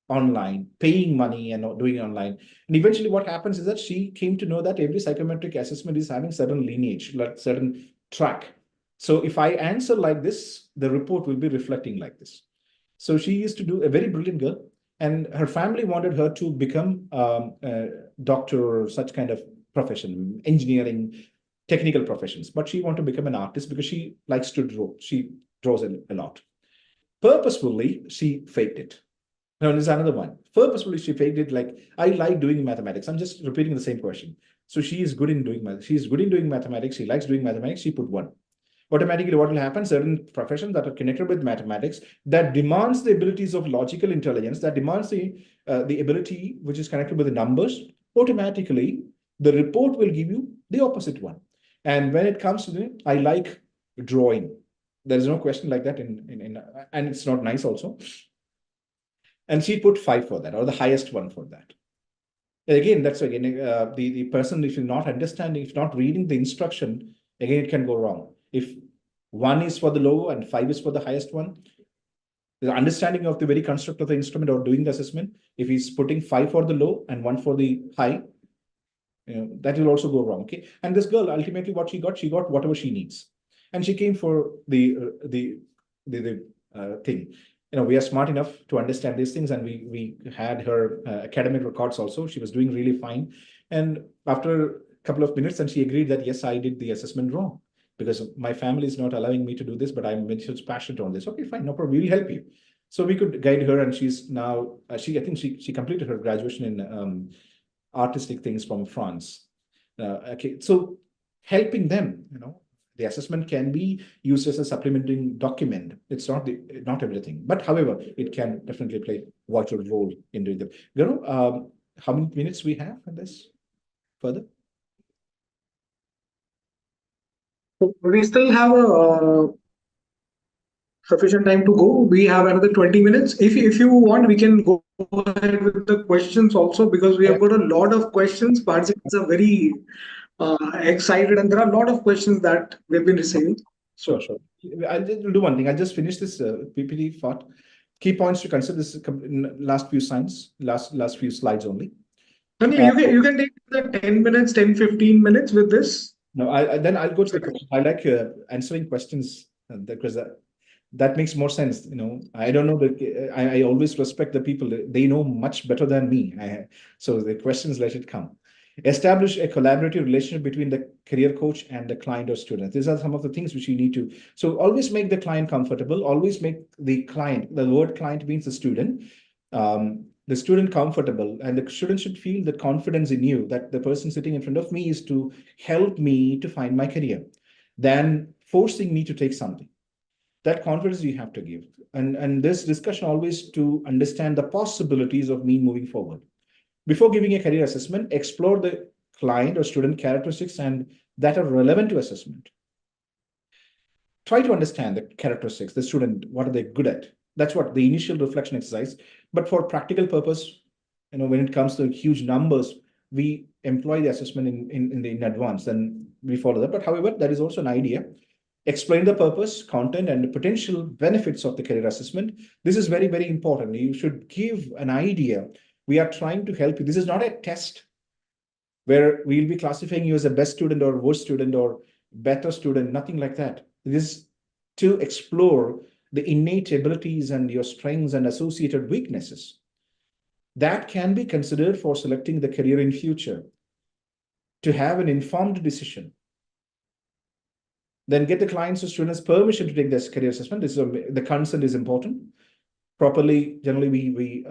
online, paying money and doing it online. And eventually what happens is that she came to know that every psychometric assessment is having certain lineage, like certain track. So if I answer like this, the report will be reflecting like this. So she used to do, a very brilliant girl, and her family wanted her to become a doctor or such kind of profession, engineering, technical professions. But she wanted to become an artist because she likes to draw. She draws a lot. Purposefully, she faked it. Now, there's another one. Purposefully, she faked it like, I like doing mathematics. I'm just repeating the same question. So she is good in doing math. She's good in doing mathematics. She likes doing mathematics. She put 1. Automatically, what will happen? Certain professions that are connected with mathematics, that demands the abilities of logical intelligence, that demands the ability which is connected with the numbers, automatically, the report will give you the opposite one. And when it comes to I like drawing. There is no question like that and it's not nice also. And she put 5 for that, or the highest one for that. Again, that's again, the person, if you're not understanding, if not reading the instruction, again, it can go wrong. If 1 is for the low and 5 is for the highest one, the understanding of the very construct of the instrument or doing the assessment, if he's putting 5 for the low and 1 for the high, that will also go wrong. Okay. And this girl, ultimately what she got whatever she needs. And she came for the thing. We are smart enough to understand these things, and we had her academic records also. She was doing really fine. And after a couple of minutes, and she agreed that, yes, I did the assessment wrong because my family is not allowing me to do this, but I'm very passionate on this. Okay, fine, no problem. We'll help you. So we could guide her, and she's now, I think she completed her graduation in artistic things from France. Okay, so helping them, The assessment can be used as a supplementing document. It's not everything, but however, it can definitely play a vital role in doing that. How many minutes we have on this further? So we still have a sufficient time to go. We have another 20 minutes. If you want, we can go ahead with the questions also, because we have got a lot of questions. Participants are very excited, and there are a lot of questions that we've been receiving. Sure. I'll do one thing. I'll just finish this PPT thought. Key points to consider. This is last few slides only. You can take the 10 minutes, 10, 15 minutes with this. No, then I'll go to the question. I like answering questions because that makes more sense. I don't know I always respect the people. They know much better than me. So the questions, let it come. Establish a collaborative relationship between the career coach and the client or student. These are some of the things which you need to. So always make the client comfortable. Always make the client. The word client means the student. The student comfortable, and the student should feel that confidence in you, that the person sitting in front of me is to help me to find my career, than forcing me to take something. That confidence you have to give. And this discussion always to understand the possibilities of me moving forward. Before giving a career assessment, explore the client or student characteristics and that are relevant to assessment. Try to understand the characteristics, the student, what are they good at? That's what the initial reflection exercise. But for practical purpose, when it comes to huge numbers, we employ the assessment in advance, and we follow that. But however, that is also an idea. Explain the purpose, content, and the potential benefits of the career assessment. This is very, very important. You should give an idea. We are trying to help you. This is not a test where we'll be classifying you as a best student or worst student or better student, nothing like that. This is to explore the innate abilities and your strengths and associated weaknesses. That can be considered for selecting the career in future, to have an informed decision. Then get the clients or students' permission to take this career assessment. The consent is important. Properly, generally, we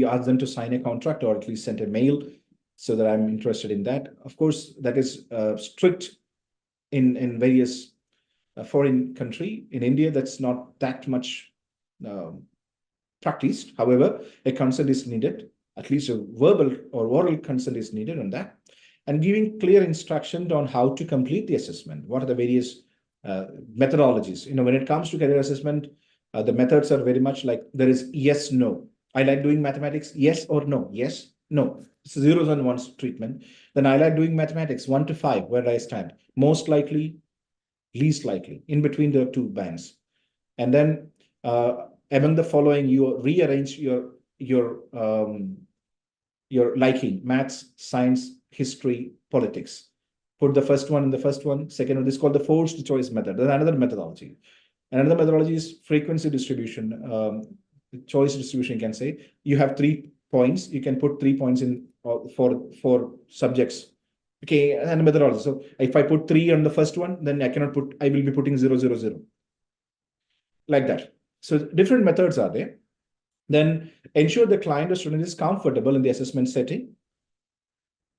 ask them to sign a contract or at least send a mail so that I'm interested in that. Of course, that is strict in various foreign country. In India, that's not that much practiced. However, a consent is needed. At least a verbal or oral consent is needed on that. And giving clear instruction on how to complete the assessment. What are the various methodologies? When it comes to career assessment, the methods are very much like there is yes, no. I like doing mathematics, yes or no. Yes, no. It's zeros and ones treatment. Then I like doing mathematics 1 to 5, where do I stand? Most likely, least likely, in between the two bands. And then among the following, you rearrange your liking: maths, science, history, politics. Put the first one in the first one, second one. This is called the forced choice method. There's another methodology. Another methodology is frequency distribution. Choice distribution, you can say. You have 3 points. You can put 3 points in for subjects. Okay, and methodology. So if I put 3 on the first one, then I will be putting 0, 0, 0. Like that. So different methods are there. Then ensure the client or student is comfortable in the assessment setting.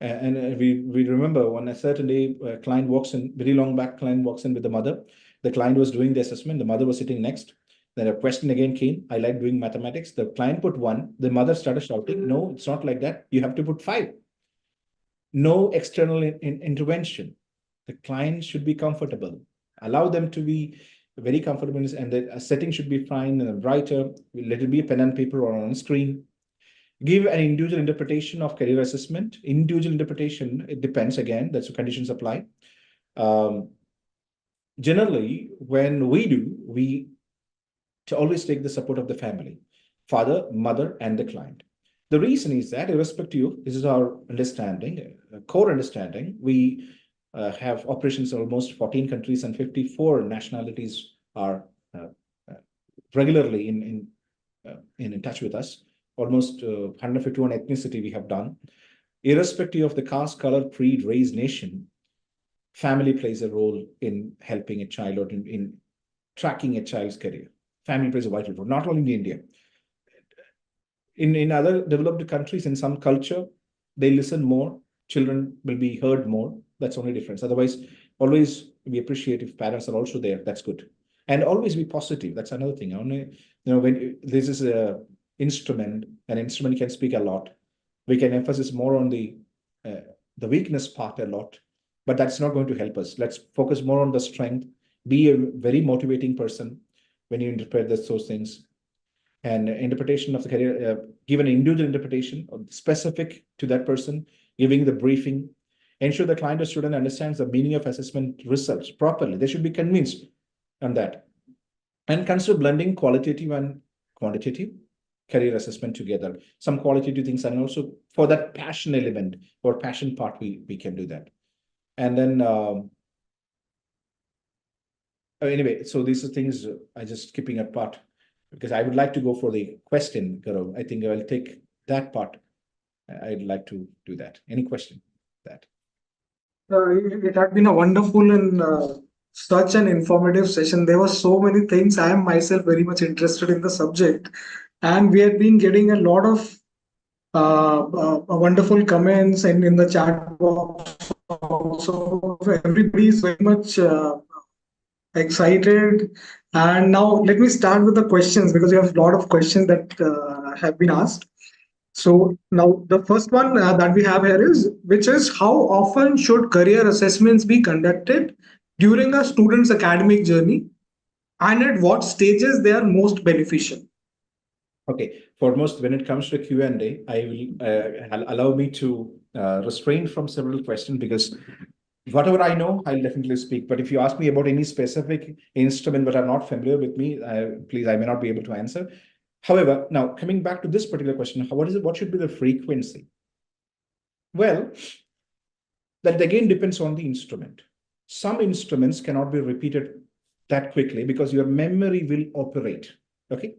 And we remember when a certain day, a client walks in, very long back, client walks in with the mother. The client was doing the assessment. The mother was sitting next. Then a question again came. I like doing mathematics. The client put 1. The mother started shouting, no, it's not like that. You have to put 5. No external intervention. The client should be comfortable. Allow them to be very comfortable, and the setting should be fine and brighter. Let it be a pen and paper or on a screen. Give an individual interpretation of career assessment. Individual interpretation, it depends again, that's what conditions apply. Generally, when we to always take the support of the family, father, mother, and the client. The reason is that irrespective, this is our understanding, core understanding, we have operations in almost 14 countries and 54 nationalities are regularly in touch with us. Almost 151 ethnicity we have done. Irrespective of the caste, color, creed, race, nation, family plays a role in helping a child or in tracking a child's career. Family plays a vital role, not only in India. In other developed countries, in some culture, they listen more. Children will be heard more. That's the only difference. Otherwise, always we appreciate if parents are also there. That's good. And always be positive. That's another thing. Only, when this is a instrument, an instrument can speak a lot. We can emphasize more on the weakness part a lot, but that's not going to help us. Let's focus more on the strength. Be a very motivating person when you interpret those things. And interpretation of the career, give an individual interpretation specific to that person, giving the briefing, ensure the client or student understands the meaning of assessment results properly. They should be convinced on that. And consider blending qualitative and quantitative career assessment together. Some qualitative things, and also for that passion element or passion part, we can do that. And then anyway, so these are things I just skipping apart because I would like to go for the question, Gaurav. I think I'll take that part. I'd like to do that. Any question? That. It had been a wonderful and such an informative session. There were so many things. I am myself very much interested in the subject, and we have been getting a lot of wonderful comments and in the chat box. Also, everybody is very much excited. And now let me start with the questions because we have a lot of questions that have been asked. So now the first one that we have here is, which is how often should career assessments be conducted during a student's academic journey, and at what stages they are most beneficial? Okay, foremost, when it comes to Q&A, I will allow me to restrain from several questions because whatever I know, I'll definitely speak. But if you ask me about any specific instrument that are not familiar with me, please, I may not be able to answer. However, now coming back to this particular question, what should be the frequency? Well, that again depends on the instrument. Some instruments cannot be repeated that quickly because your memory will operate. Okay.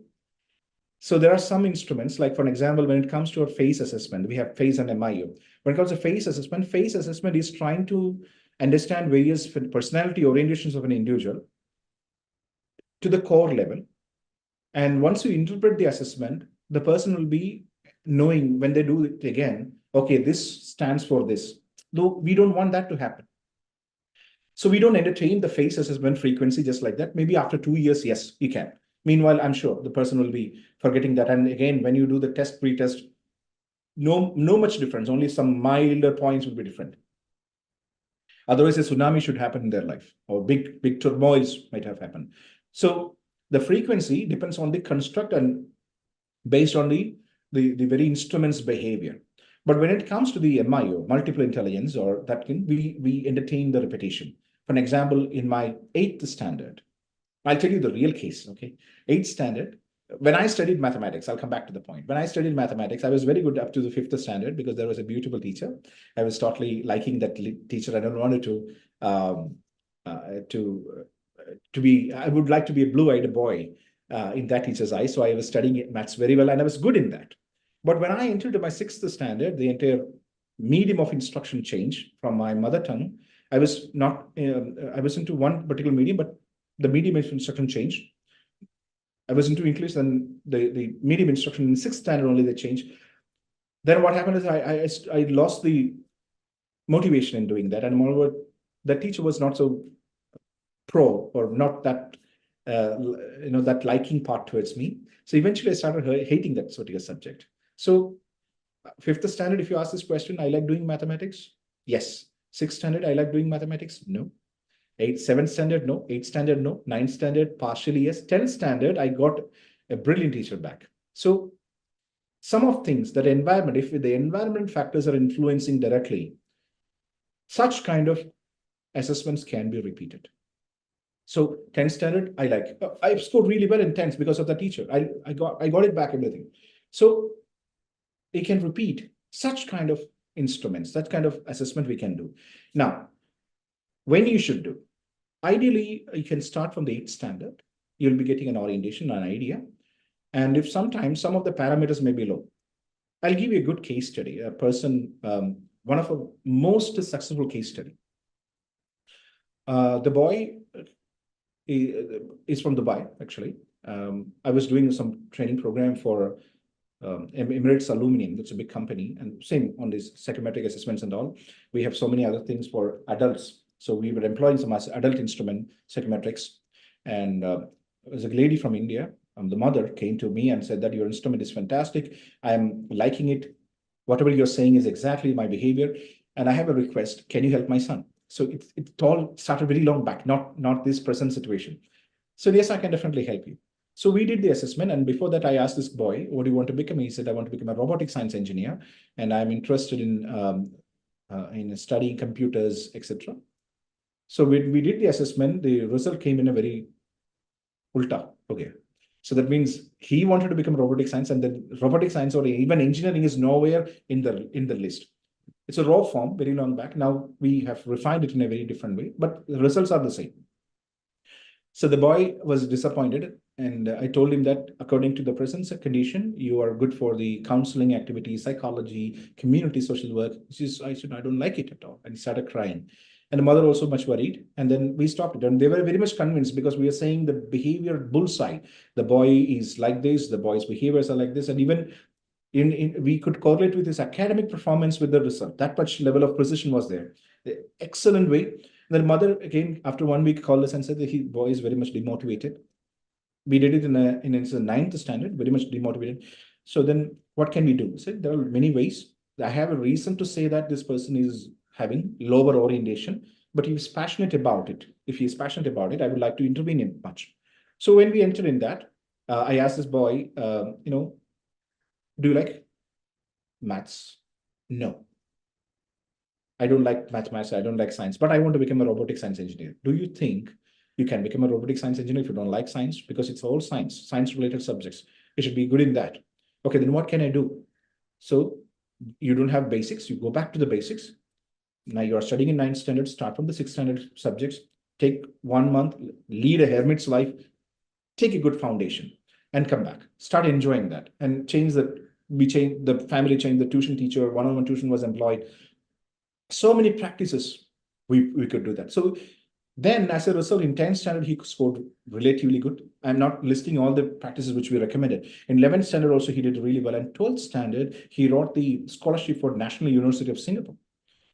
So there are some instruments, like for an example, when it comes to a face assessment, we have face and MIO. When it comes to face assessment is trying to understand various personality orientations of an individual to the core level. And once you interpret the assessment, the person will be knowing when they do it again, okay, this stands for this. Though we don't want that to happen. So we don't entertain the face assessment frequency just like that. Maybe after 2 years, yes, you can. Meanwhile, I'm sure the person will be forgetting that. And again, when you do the test, pre-test, no much difference. Only some milder points will be different. Otherwise, a tsunami should happen in their life, or big turmoils might have happened. So the frequency depends on the construct and based on the very instrument's behavior. But when it comes to the MIO, multiple intelligence, or that can we entertain the repetition. For an example, in my 8th standard, I'll tell you the real case, okay? 8th standard, when I studied mathematics, I'll come back to the point. When I studied mathematics, I was very good up to the 5th standard because there was a beautiful teacher. I was totally liking that teacher. I don't want I would like to be a blue-eyed boy in that teacher's eyes. So I was studying maths very well and I was good in that. But when I entered my 6th standard, the entire medium of instruction changed from my mother tongue. I was into one particular medium, but the medium of instruction changed. I was into English, and the medium instruction in 6th standard only they changed. Then what happened is I lost the motivation in doing that, and moreover, the teacher was not so pro or not that that liking part towards me. So eventually, I started hating that particular subject. So 5th standard, if you ask this question, I like doing mathematics. Yes. 6th standard, I like doing mathematics. No. 7th standard, no. 8th standard, no. 9th standard, partially yes. 10th standard, I got a brilliant teacher back. So some of things, that environment, if the environment factors are influencing directly, such kind of assessments can be repeated. So 10th standard, I like. I scored really well in 10th because of the teacher. I got it back, everything. So they can repeat such kind of instruments, that kind of assessment we can do. Now, when you should do? Ideally, you can start from the 8th standard. You'll be getting an orientation, an idea. And if sometimes some of the parameters may be low, I'll give you a good case study. A person, one of the most successful case study. The boy is from Dubai, actually. I was doing some training program for Emirates Aluminium. That's a big company. And same on these psychometric assessments and all. We have so many other things for adults So we were employing some adult instrument, psychometrics, and it was a lady from India. The mother came to me and said that your instrument is fantastic. I am liking it. Whatever you're saying is exactly my behavior. And I have a request. Can you help my son? So it all started very long back, not this present situation. So yes, I can definitely help you. So we did the assessment. And before that, I asked this boy, what do you want to become? He said, I want to become a robotic science engineer. And I'm interested in studying computers, etc. So we did the assessment. The result came in a very ulta. Okay. So that means he wanted to become robotic science, and then robotic science or even engineering is nowhere in the list. It's a raw form, very long back. Now we have refined it in a very different way, but the results are the same. So the boy was disappointed, and I told him that according to the present condition, you are good for the counseling activities, psychology, community social work. I said, I don't like it at all. And he started crying. And the mother also much worried. And then we stopped it. And they were very much convinced because we are saying the behavior bullseye. The boy is like this, the boy's behaviors are like this. And even we could correlate with his academic performance with the result. That much level of precision was there. The excellent way. The mother, again, after 1 week, called us and said that his boy is very much demotivated. We did it in its ninth standard, very much demotivated. So then what can we do? So there are many ways. I have a reason to say that this person is having lower orientation, but he is passionate about it. If he is passionate about it, I would like to intervene in much. So when we entered in that, I asked this boy, do you like maths? No. I don't like mathematics, I don't like science, but I want to become a robotic science engineer. Do you think you can become a robotic science engineer if you don't like science? Because it's all science related subjects. You should be good in that. Okay, then what can I do? So you don't have basics, you go back to the basics. Now you are studying in 9th standard, start from the 6th standard subjects, take 1 month, lead a hermit's life, take a good foundation and come back. Start enjoying that and the family changed, the tuition teacher, one-on-one tuition was employed. So many practices we could do that. So then as a result, in 10th standard, he scored relatively good. I'm not listing all the practices which we recommended. In 11th standard also, he did really well. And 12th standard, he wrote the scholarship for National University of Singapore.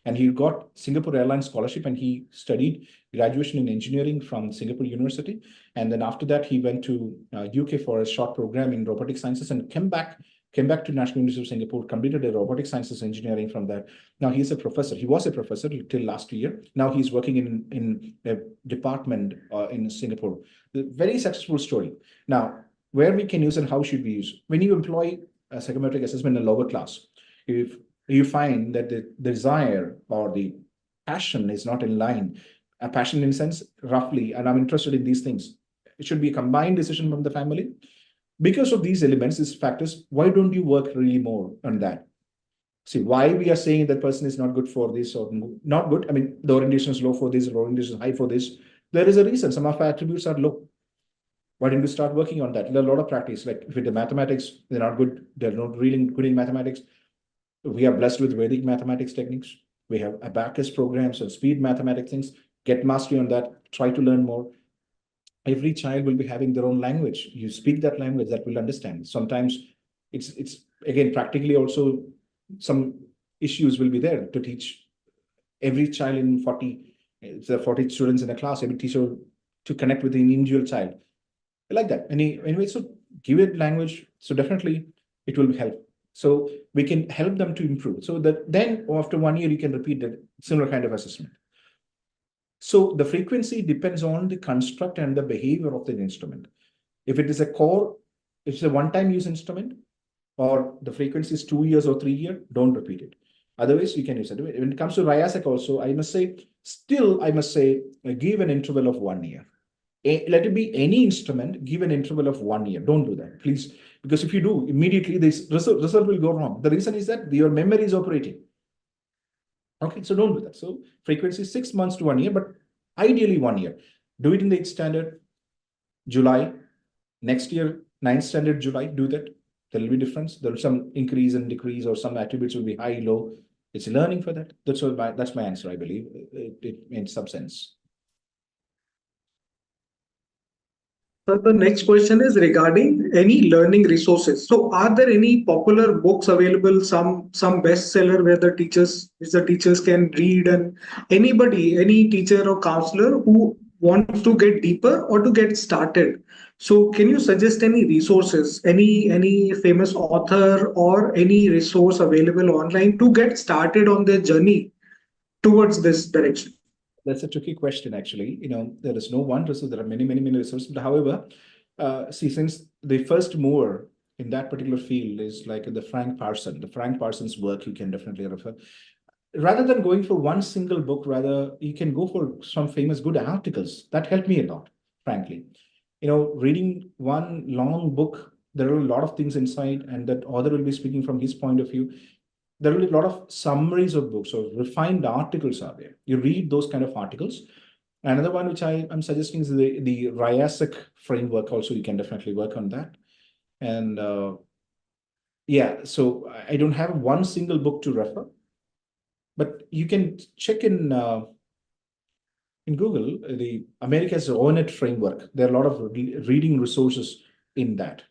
And he got Singapore Airlines scholarship, and he studied graduation in engineering from Singapore University. And then after that, he went to UK for a short program in robotic sciences and came back to National University of Singapore, completed a robotic sciences engineering from there. Now he's a professor. He was a professor till last year. Now he's working in a department in Singapore. Very successful story. Now, where we can use and how should we use? When you employ a psychometric assessment in a lower class, if you find that the desire or the passion is not in line, a passion in sense, roughly, and I'm interested in these things, it should be a combined decision from the family. Because of these elements, these factors, why don't you work really more on that? See, why we are saying that person is not good for this or not good. I mean, the orientation is low for this, the orientation is high for this. There is a reason. Some of our attributes are low. Why don't you start working on that? There are a lot of practice. Like with the mathematics, they're not good. They're not really good in mathematics. We are blessed with Vedic mathematics techniques. We have abacus programs and speed mathematics things. Get mastery on that. Try to learn more. Every child will be having their own language. You speak that language, that will understand. Sometimes it's again practically also some issues will be there to teach every child in 40, if there are 40 students in a class, every teacher to connect with the individual child. Like that. Anyway, so give it language. So definitely it will help. So we can help them to improve. So that then after 1 year, you can repeat that similar kind of assessment. So the frequency depends on the construct and the behavior of the instrument. If it is a core, if it's a one-time use instrument, or the frequency is 2 years or 3 years, don't repeat it. Otherwise, you can use it. When it comes to RIASEC also, I must say, give an interval of 1 year. Let it be any instrument, give an interval of 1 year. Don't do that, please. Because if you do, immediately this result will go wrong. The reason is that your memory is operating. Okay, so don't do that. So frequency 6 months to 1 year, but ideally 1 year. Do it in the 8th standard, July. Next year, 9th standard, July, do that. There will be difference. There will be some increase and decrease, or some attributes will be high, low. It's learning for that. That's my answer, I believe, in some sense. So the next question is regarding any learning resources. So are there any popular books available, some bestseller where the teachers can read, and anybody, any teacher or counselor who wants to get deeper or to get started. So can you suggest any resources, any famous author or any resource available online to get started on their journey towards this direction? That's a tricky question, actually. There is no one resource. There are many, many, many resources. But however, see, since the first mover in that particular field is like the Frank Parsons work, you can definitely refer. Rather than going for one single book, rather you can go for some famous good articles. That helped me a lot, frankly. Reading one long book, there are a lot of things inside, and that author will be speaking from his point of view. There will be a lot of summaries of books or refined articles are there. You read those kind of articles. Another one which I'm suggesting is the RIASEC framework. Also, you can definitely work on that. And yeah, so I don't have one single book to refer, but you can check in Google, the America's ONET framework. There are a lot of reading resources in that.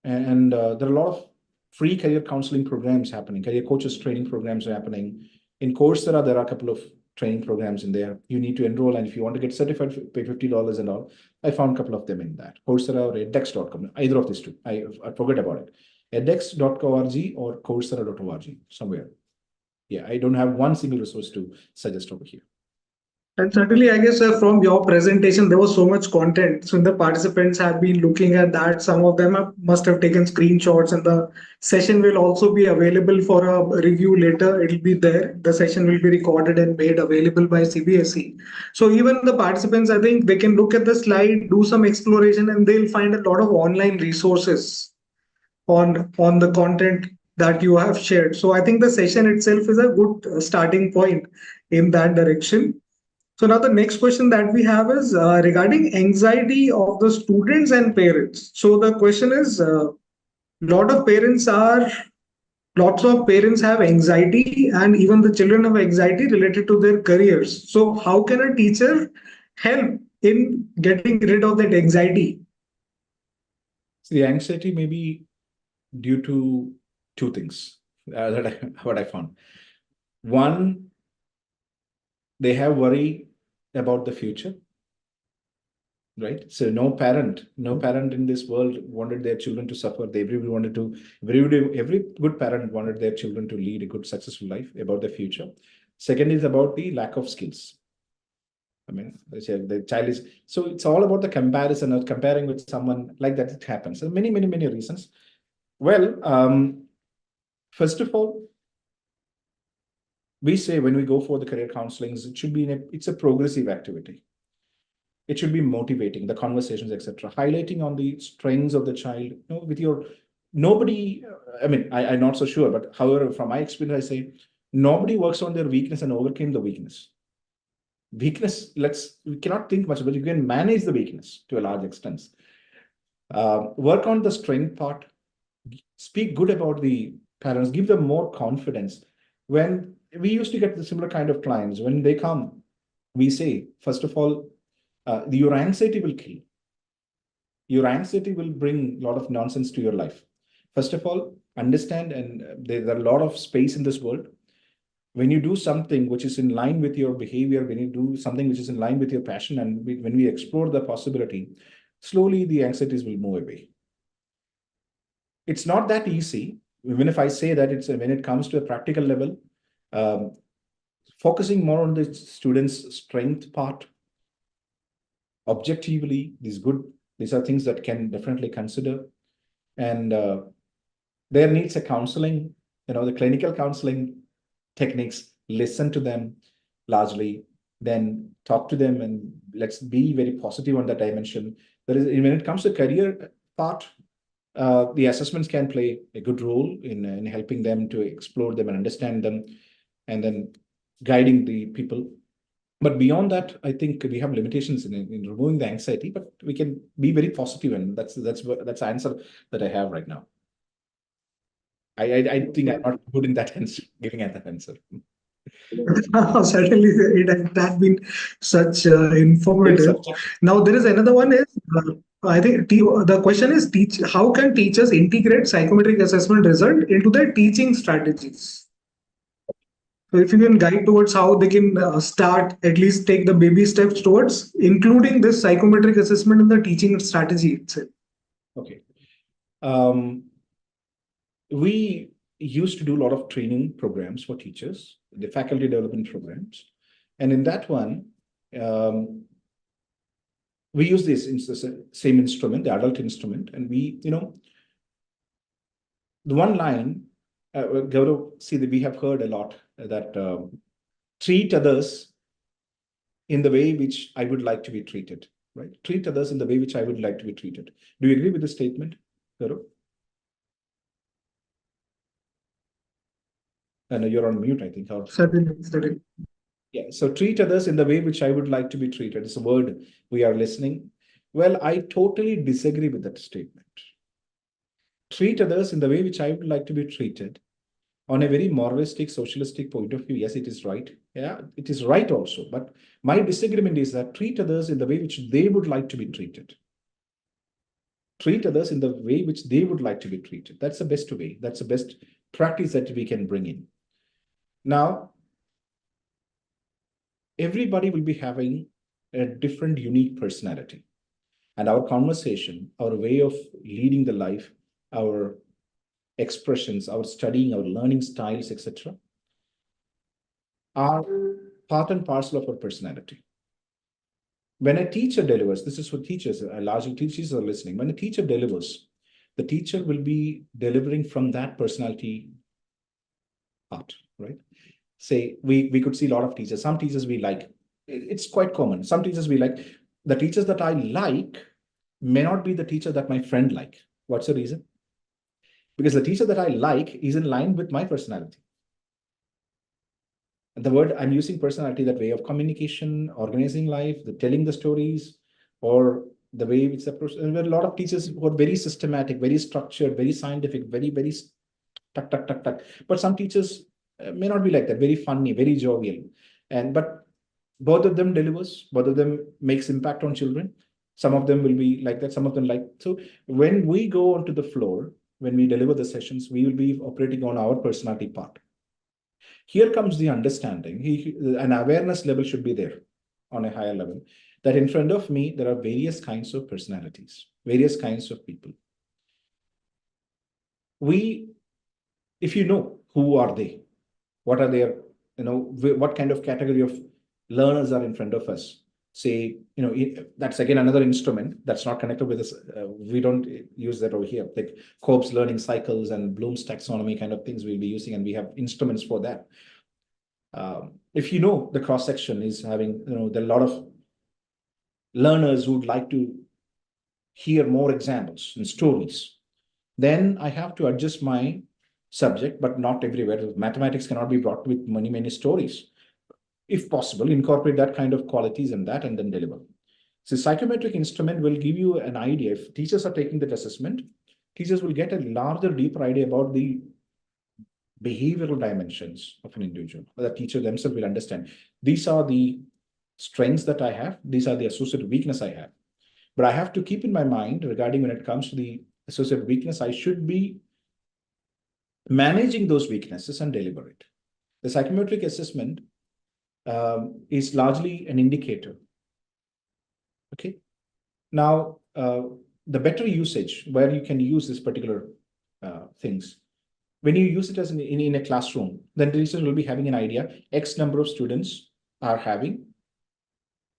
And there are a lot of free career counseling programs happening, career coaches training programs are happening. In Coursera, there are a couple of training programs in there. You need to enroll, and if you want to get certified, pay $50 and all. I found a couple of them in that. Coursera or edX.com, either of these two. I forget about it. edX.org or Coursera.org, somewhere. Yeah, I don't have one single resource to suggest over here. And certainly, I guess from your presentation, there was so much content. So the participants have been looking at that. Some of them must have taken screenshots, and the session will also be available for a review later. It'll be there. The session will be recorded and made available by CBSE. So even the participants, I think they can look at the slide, do some exploration, and they'll find a lot of online resources on the content that you have shared. So I think the session itself is a good starting point in that direction. So now the next question that we have is regarding anxiety of the students and parents. So the question is, lot of parents are, lots of parents have anxiety, and even the children have anxiety related to their careers. So how can a teacher help in getting rid of that anxiety? The anxiety may be due to two things what I found. One, they have worry about the future, right? So no parent in this world wanted their children to suffer. Every good parent wanted their children to lead a good, successful life, about the future. Second is about the lack of skills. I mean, the child is, so it's all about the comparison or comparing with someone like that. It happens. So many, many, many reasons. Well, first of all, we say when we go for the career counselings, it should be it's a progressive activity. It should be motivating, the conversations, etc., highlighting on the strengths of the child. With your nobody. I mean, I'm not so sure, but however, from my experience, I say nobody works on their weakness and overcame the weakness. Weakness, we cannot think much, but you can manage the weakness to a large extent. Work on the strength part. Speak good about the parents. Give them more confidence. When we used to get the similar kind of clients, when they come, we say, first of all, your anxiety will kill. Your anxiety will bring a lot of nonsense to your life. First of all, understand, and there's a lot of space in this world. When you do something which is in line with your behavior, when you do something which is in line with your passion, and when we explore the possibility, slowly the anxieties will move away. It's not that easy. Even if I say that, it's when it comes to a practical level, focusing more on the students' strength part, objectively, these are things that can definitely consider. And there needs a counseling, the clinical counseling techniques, listen to them largely, then talk to them, and let's be very positive on that dimension. When it comes to career part, the assessments can play a good role in helping them to explore them and understand them, and then guiding the people. But beyond that, I think we have limitations in removing the anxiety, but we can be very positive, and that's the answer that I have right now. I think I'm not good in that answer, giving that answer. Certainly, it has been such Great informative. subject. Now, there is another one is, I think the question is, how can teachers integrate psychometric assessment result into their teaching strategies? So if you can guide towards how they can start, at least take the baby steps towards including this psychometric assessment in the teaching strategy itself. Okay. We used to do a lot of training programs for teachers, the faculty development programs. And in that one, we use this same instrument, the adult instrument, and we, the one line, Gaurav, see that we have heard a lot that treat others in the way which I would like to be treated, right? Treat others in the way which I would like to be treated. Do you agree with this statement, Gaurav? And you're on mute, I think. Certainly. Yeah, so treat others in the way which I would like to be treated. It's a word we are listening. Well, I totally disagree with that statement. Treat others in the way which I would like to be treated. On a very moralistic, socialistic point of view, yes, it is right. Yeah, it is right also. But my disagreement is that treat others in the way which they would like to be treated. Treat others in the way which they would like to be treated. That's the best way. That's the best practice that we can bring in. Now, everybody will be having a different, unique personality. And our conversation, our way of leading the life, our expressions, our studying, our learning styles, etc., are part and parcel of our personality. When a teacher delivers, this is for teachers, largely teachers are listening. When a teacher delivers, the teacher will be delivering from that personality part, right? Say, we could see a lot of teachers. Some teachers we like. It's quite common. Some teachers we like. The teachers that I like may not be the teacher that my friend like. What's the reason? Because the teacher that I like is in line with my personality. And the word I'm using personality, that way of communication, organizing life, the telling the stories, or the way it's approached. And there are a lot of teachers who are very systematic, very structured, very scientific, very tuck, tuck, tuck, tuck. But some teachers may not be like that, very funny, very jovial. But both of them delivers, both of them makes impact on children. Some of them will be like that, some of them like. So when we go onto the floor, when we deliver the sessions, we will be operating on our personality part. Here comes the understanding. An awareness level should be there on a higher level, that in front of me, there are various kinds of personalities, various kinds of people. If you know who are they, what are their, what kind of category of learners are in front of us, say, that's again another instrument that's not connected with this. We don't use that over here, like Kolb's learning cycles and Bloom's taxonomy kind of things we'll be using, and we have instruments for that. If you know the cross section is having, there are a lot of learners who would like to hear more examples and stories, then I have to adjust my subject, but not everywhere. Mathematics cannot be brought with many stories. If possible, incorporate that kind of qualities in that and then deliver. So psychometric instrument will give you an idea. If teachers are taking that assessment, teachers will get a larger, deeper idea about the behavioral dimensions of an individual. The teacher themselves will understand. These are the strengths that I have. These are the associated weakness I have. But I have to keep in my mind regarding when it comes to the associated weakness, I should be managing those weaknesses and deliver it. The psychometric assessment is largely an indicator. Okay. Now, the better usage where you can use this particular things, when you use it as in a classroom, then the teachers will be having an idea. X number of students are having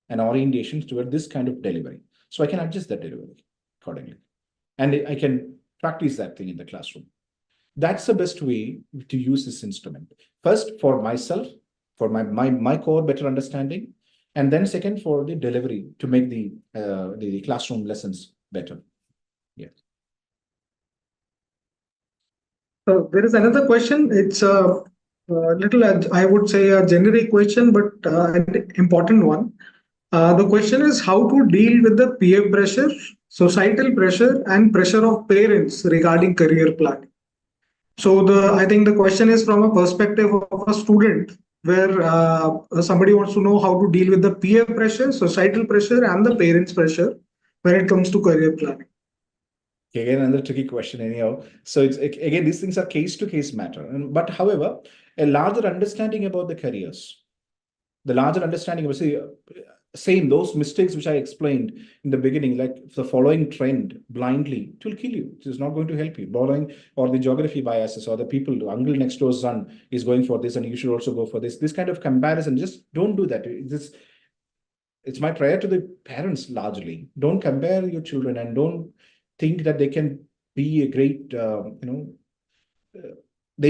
an orientation toward this kind of delivery. So I can adjust that delivery accordingly. And I can practice that thing in the classroom. That's the best way to use this instrument. First, for myself, for my core better understanding, and then second, for the delivery to make the classroom lessons better. Yeah. So there is another question. It's a little, I would say, a generic question, but an important one. The question is how to deal with the peer pressure, societal pressure, and pressure of parents regarding career planning. So I think the question is from a perspective of a student where somebody wants to know how to deal with the peer pressure, societal pressure, and the parents' pressure when it comes to career planning. Again, another tricky question, anyhow. So it's again, these things are case to case matter. But however, a larger understanding about the careers, the larger understanding of, say, same those mistakes which I explained in the beginning, like the following trend blindly, it will kill you. It is not going to help you. Following or the geography biases or the people, uncle next door's son is going for this and you should also go for this. This kind of comparison, just don't do that. It's my prayer to the parents largely. Don't compare your children and don't think that they can be a great, they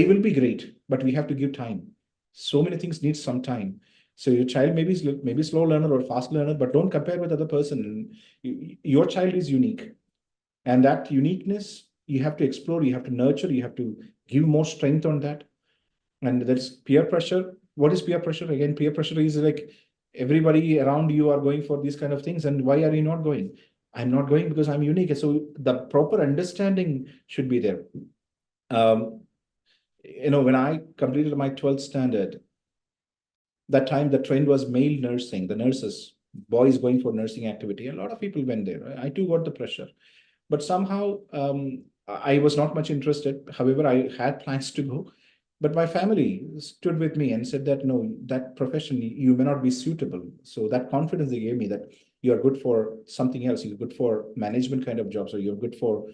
will be great, but we have to give time. So many things need some time. So your child maybe slow learner or fast learner, but don't compare with other person. Your child is unique, and that uniqueness you have to explore, you have to nurture, you have to give more strength on that. And that's peer pressure. What is peer pressure? Again, peer pressure is like everybody around you are going for these kind of things, and why are you not going? I'm not going because I'm unique. So the proper understanding should be there. When I completed my 12th standard, that time the trend was male nursing, the nurses, boys going for nursing activity. A lot of people went there. I too got the pressure, but somehow I was not much interested. However, I had plans to go, but my family stood with me and said that no, that profession you may not be suitable. So that confidence they gave me that you are good for something else, you're good for management kind of jobs, or you're good for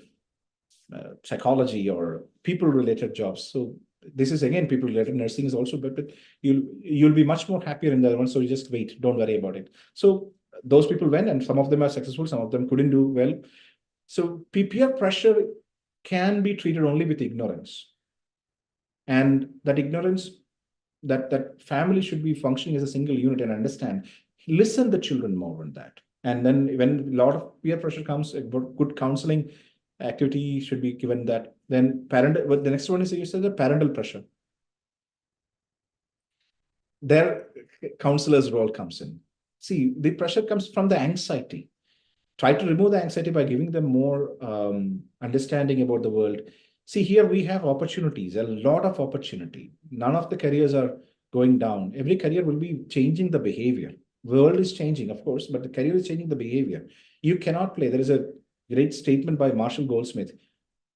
psychology or people related jobs. So this is again people related. Nursing is also, but you'll be much more happier in the other one. So you just wait, don't worry about it. So those people went, and some of them are successful, some of them couldn't do well. So peer pressure can be treated only with ignorance, and that ignorance, that family should be functioning as a single unit and understand, listen the children more on that. And then when a lot of peer pressure comes, good counseling activity should be given that. Then but the next one is, you said, the parental pressure. Their counselor's role comes in. See, the pressure comes from the anxiety. Try to remove the anxiety by giving them more understanding about the world. See, here we have opportunities, a lot of opportunity. None of the careers are going down. Every career will be changing the behavior. The world is changing, of course, but the career is changing the behavior. You cannot play. There is a great statement by Marshall Goldsmith.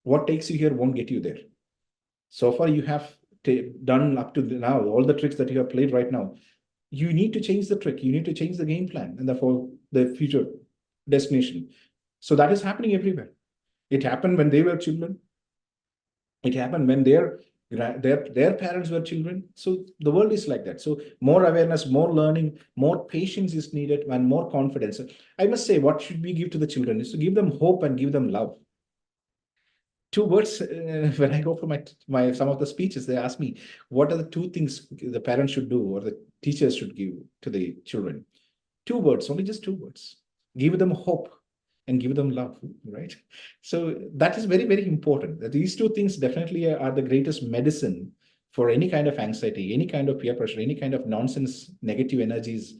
What takes you here won't get you there. So far, you have done up to now all the tricks that you have played right now. You need to change the trick. You need to change the game plan, and therefore the future destination. So that is happening everywhere. It happened when they were children. It happened when their parents were children. So the world is like that. So more awareness, more learning, more patience is needed, and more confidence. I must say, what should we give to the children is to give them hope and give them love. Two words. When I go for my some of the speeches, they ask me, what are the two things the parents should do or the teachers should give to the children? Two words, only just two words. Give them hope and give them love, right? So that is very, very important. These two things definitely are the greatest medicine for any kind of anxiety, any kind of peer pressure, any kind of nonsense, negative energies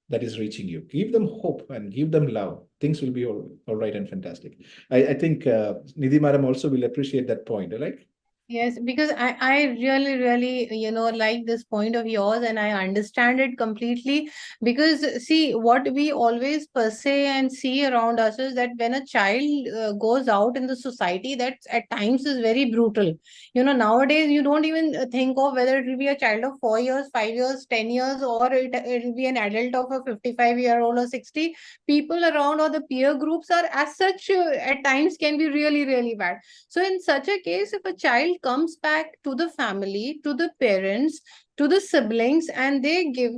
that is reaching you. Give them hope and give them love. Things will be all right and fantastic. I think Nidhi Madam also will appreciate that point, right? Yes, because I really, really, like this point of yours, and I understand it completely. Because see, what we always per se and see around us is that when a child goes out in the society, that at times is very brutal. Nowadays you don't even think of whether it will be a child of 4 years, 5 years, 10 years, or it will be an adult of a 55-year-old or 60. People around or the peer groups are as such at times can be really, really bad. So, in such a case, if a child comes back to the family, to the parents, to the siblings, and they give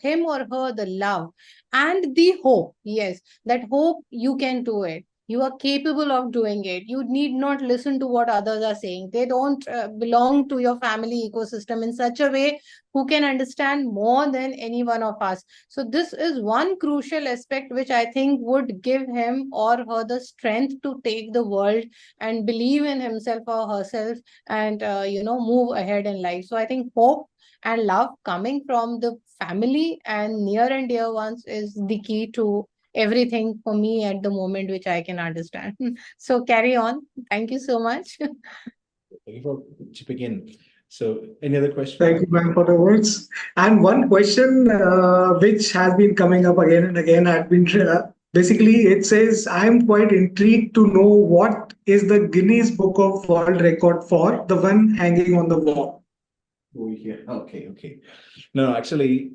him or her the love and the hope, yes, that hope you can do it. You are capable of doing it. You need not listen to what others are saying. They don't belong to your family ecosystem in such a way who can understand more than any one of us. So, this is one crucial aspect which I think would give him or her the strength to take the world and believe in himself or herself and move ahead in life. So I think hope and love coming from the family and near and dear ones is the key to everything for me at the moment, which I can understand. So carry on. Thank you so much. Thank you for chipping in. So any other question? Thank you, ma'am, for the words. And one question which has been coming up again and again had been basically it says, I am quite intrigued to know what is the Guinness Book of World Record for the one hanging on the wall. Oh, yeah. Okay. No, actually,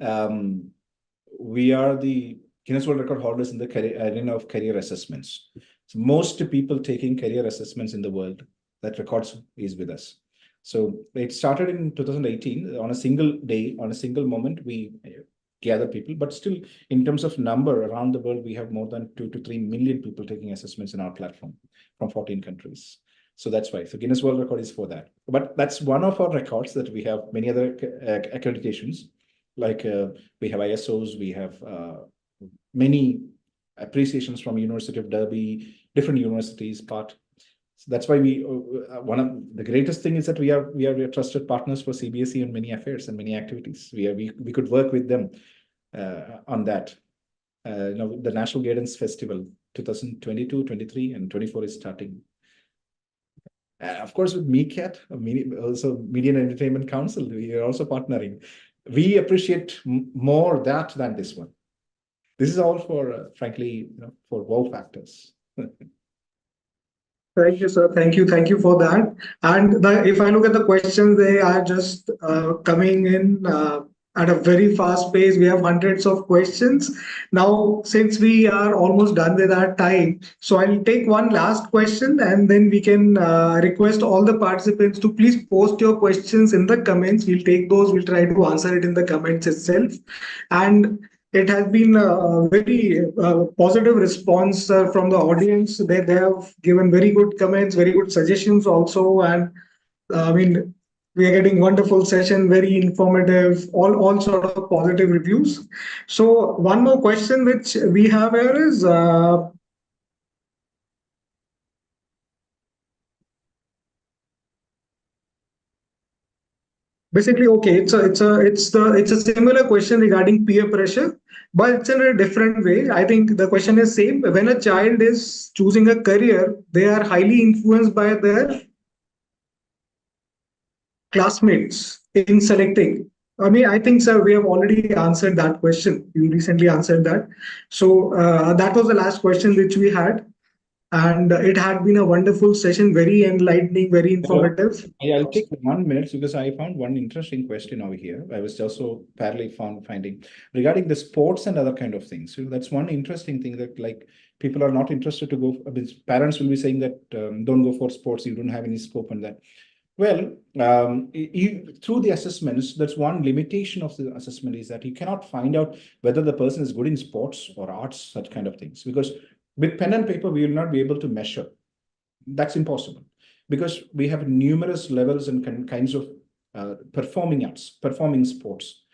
we are the Guinness World Record holders in the arena of career assessments. So most people taking career assessments in the world, that records is with us. So it started in 2018 on a single day, on a single moment, we gather people, but still in terms of number around the world, we have more than 2 to 3 million people taking assessments in our platform from 14 countries. So that's why. So Guinness World Record is for that. But that's one of our records that we have many other accreditations. Like we have ISOs, we have many appreciations from University of Derby, different universities, part. So that's why we one of the greatest thing is that we are trusted partners for CBSE in many affairs and many activities. We could work with them on that. The National Guidance Festival 2022, 23, and 24 is starting. Of course, with MeCAT, also Media and Entertainment Council, we are also partnering. We appreciate more that than this one. This is all for, frankly, for wow factors. Thank you, sir. Thank you for that. And if I look at the questions, they are just coming in at a very fast pace. We have hundreds of questions. Now, since we are almost done with our time, so I'll take one last question and then we can request all the participants to please post your questions in the comments. We'll take those. We'll try to answer it in the comments itself. And it has been a very positive response from the audience. They have given very good comments, very good suggestions also. And I mean, we are getting wonderful session, very informative, all sort of positive reviews. So one more question which we have here is, basically, okay, it's a similar question regarding peer pressure, but it's in a different way. I think the question is same. When a child is choosing a career, they are highly influenced by their classmates in selecting. I mean, I think, sir, we have already answered that question. You recently answered that. So that was the last question which we had. And it had been a wonderful session, very enlightening, very informative. I'll take 1 minute because I found one interesting question over here. I was also parallelly finding regarding the sports and other kind of things. So that's one interesting thing that like people are not interested to go. I mean, parents will be saying that don't go for sports. You don't have any scope on that. Well, through the assessments, that's one limitation of the assessment is that you cannot find out whether the person is good in sports or arts, such kind of things, because with pen and paper, we will not be able to measure. That's impossible because we have numerous levels and kinds of performing arts, performing sports.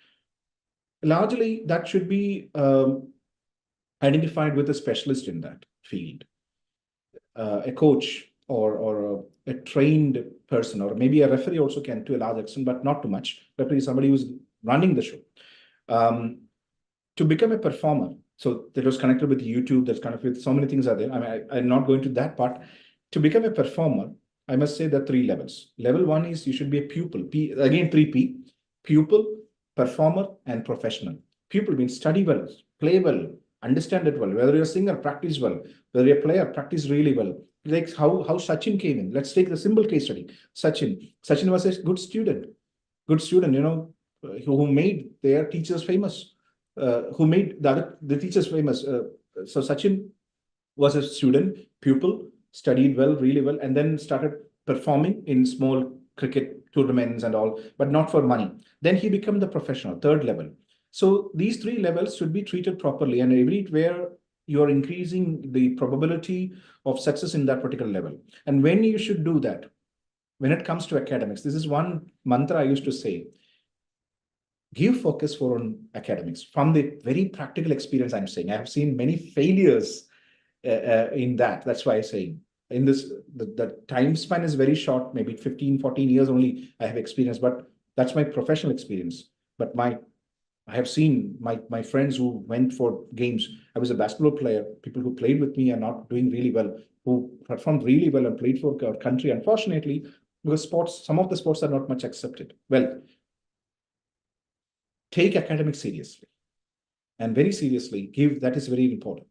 Largely, that should be identified with a specialist in that field, a coach or a trained person, or maybe a referee also can to a large extent, but not too much. Referee is somebody who's running the show. To become a performer, so that was connected with YouTube, that's kind of with so many things are there. I mean, I'm not going to that part. To become a performer, I must say there are 3 levels. Level 1 is you should be a pupil. Again, 3P, pupil, performer, and professional. Pupil means study well, play well, understand it well. Whether you're a singer, practice well. Whether you're a player, practice really well. Like how Sachin came in. Let's take the simple case study. Sachin was a good student, who made their teachers famous. Who made the teachers famous. So Sachin was a student, pupil, studied well, really well, and then started performing in small cricket tournaments and all, but not for money. Then he became the professional, 3rd level. So these 3 levels should be treated properly, and everywhere you're increasing the probability of success in that particular level. And when you should do that, when it comes to academics, this is one mantra I used to say, give focus on academics. From the very practical experience, I'm saying, I have seen many failures in that. That's why I'm saying, in this, the time span is very short, maybe 15, 14 years only I have experience, but that's my professional experience. But I have seen my friends who went for games. I was a basketball player. People who played with me are not doing really well, who performed really well and played for our country. Unfortunately, because some of the sports are not much accepted. Well, take academics seriously and very seriously. That is very important.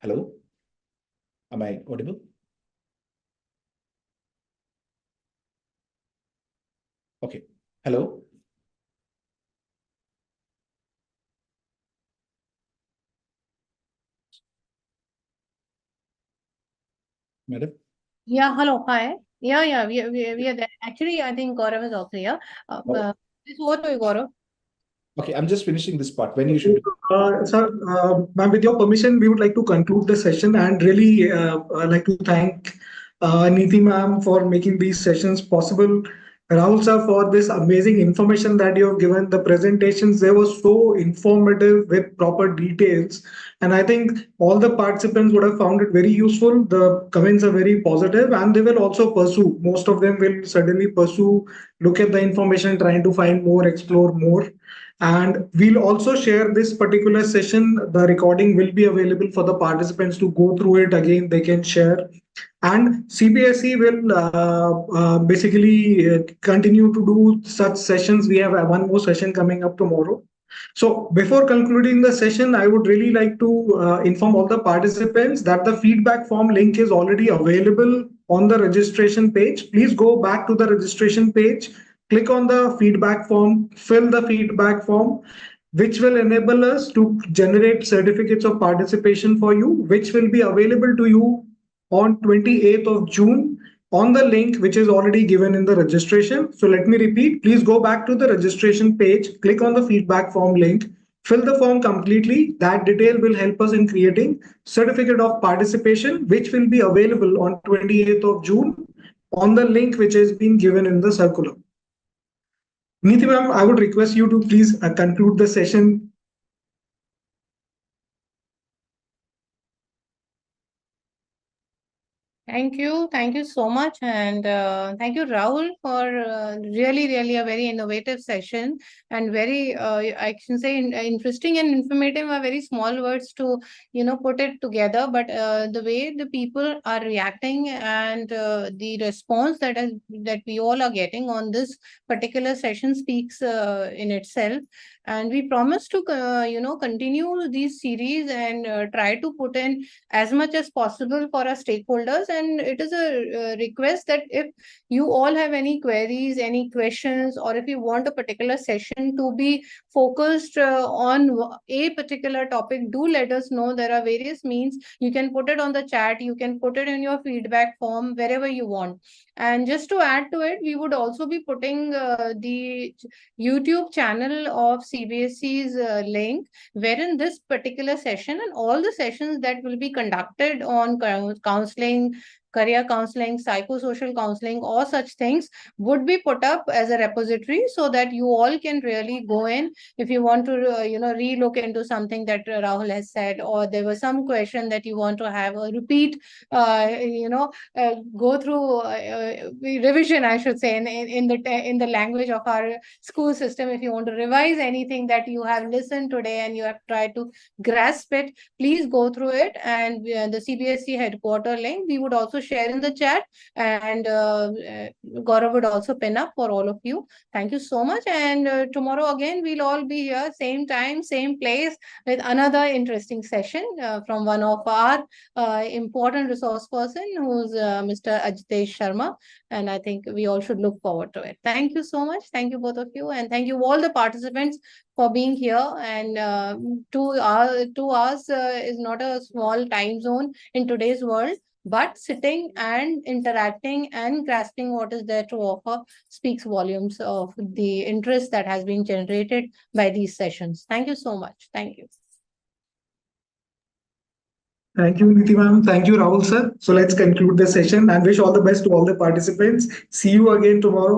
Hello? Am I audible? Okay. Hello? Madam? Yeah, hello, hi. Yeah, we are there. Actually, I think Gaurav is also here. Please over to you, Gaurav. Okay, I'm just finishing this part. When you should. Sir, ma'am, with your permission, we would like to conclude the session and really like to thank Neeti ma'am for making these sessions possible. Rahul sir for this amazing information that you have given. The presentations, they were so informative with proper details. And I think all the participants would have found it very useful. The comments are very positive and they will also pursue. Most of them will certainly pursue, look at the information, trying to find more, explore more. And we'll also share this particular session. The recording will be available for the participants to go through it again. They can share. And CBSE will basically continue to do such sessions. We have one more session coming up tomorrow. So before concluding the session, I would really like to inform all the participants that the feedback form link is already available on the registration page. Please go back to the registration page, click on the feedback form, fill the feedback form, which will enable us to generate certificates of participation for you, which will be available to you on 28th of June on the link which is already given in the registration. So let me repeat, please go back to the registration page, click on the feedback form link, fill the form completely. That detail will help us in creating certificate of participation, which will be available on 28th of June on the link which has been given in the circular. Neeti ma'am, I would request you to please conclude the session. Thank you so much, and thank you, Rahul, for really a very innovative session and very, I can say, interesting and informative are very small words to put it together. But the way the people are reacting and the response that we all are getting on this particular session speaks in itself. And we promise to continue these series and try to put in as much as possible for our stakeholders. And it is a request that if you all have any queries, any questions, or if you want a particular session to be focused on a particular topic, do let us know. There are various means. You can put it on the chat, you can put it in your feedback form, wherever you want. And just to add to it, we would also be putting the YouTube channel of CBSE's link, wherein this particular session and all the sessions that will be conducted on counseling, career counseling, psychosocial counseling, or such things would be put up as a repository so that you all can really go in if you want to, relook into something that Rahul has said, or there was some question that you want to have a repeat, go through revision, I should say, in the language of our school system. If you want to revise anything that you have listened today and you have tried to grasp it, please go through it. And the CBSE headquarter link we would also share in the chat, and Gaurav would also pin up for all of you. Thank you so much. And tomorrow again, we'll all be here, same time, same place, with another interesting session from one of our important resource person, who's Mr. Ajitesh Sharma. And I think we all should look forward to it. Thank you so much. Thank you, both of you. And thank you all the participants for being here. And 2 hours is not a small time zone in today's world. But sitting and interacting and grasping what is there to offer speaks volumes of the interest that has been generated by these sessions. Thank you so much. Thank you. Thank you, Neeti ma'am. Thank you, Rahul sir. So let's conclude the session and wish all the best to all the participants. See you again tomorrow.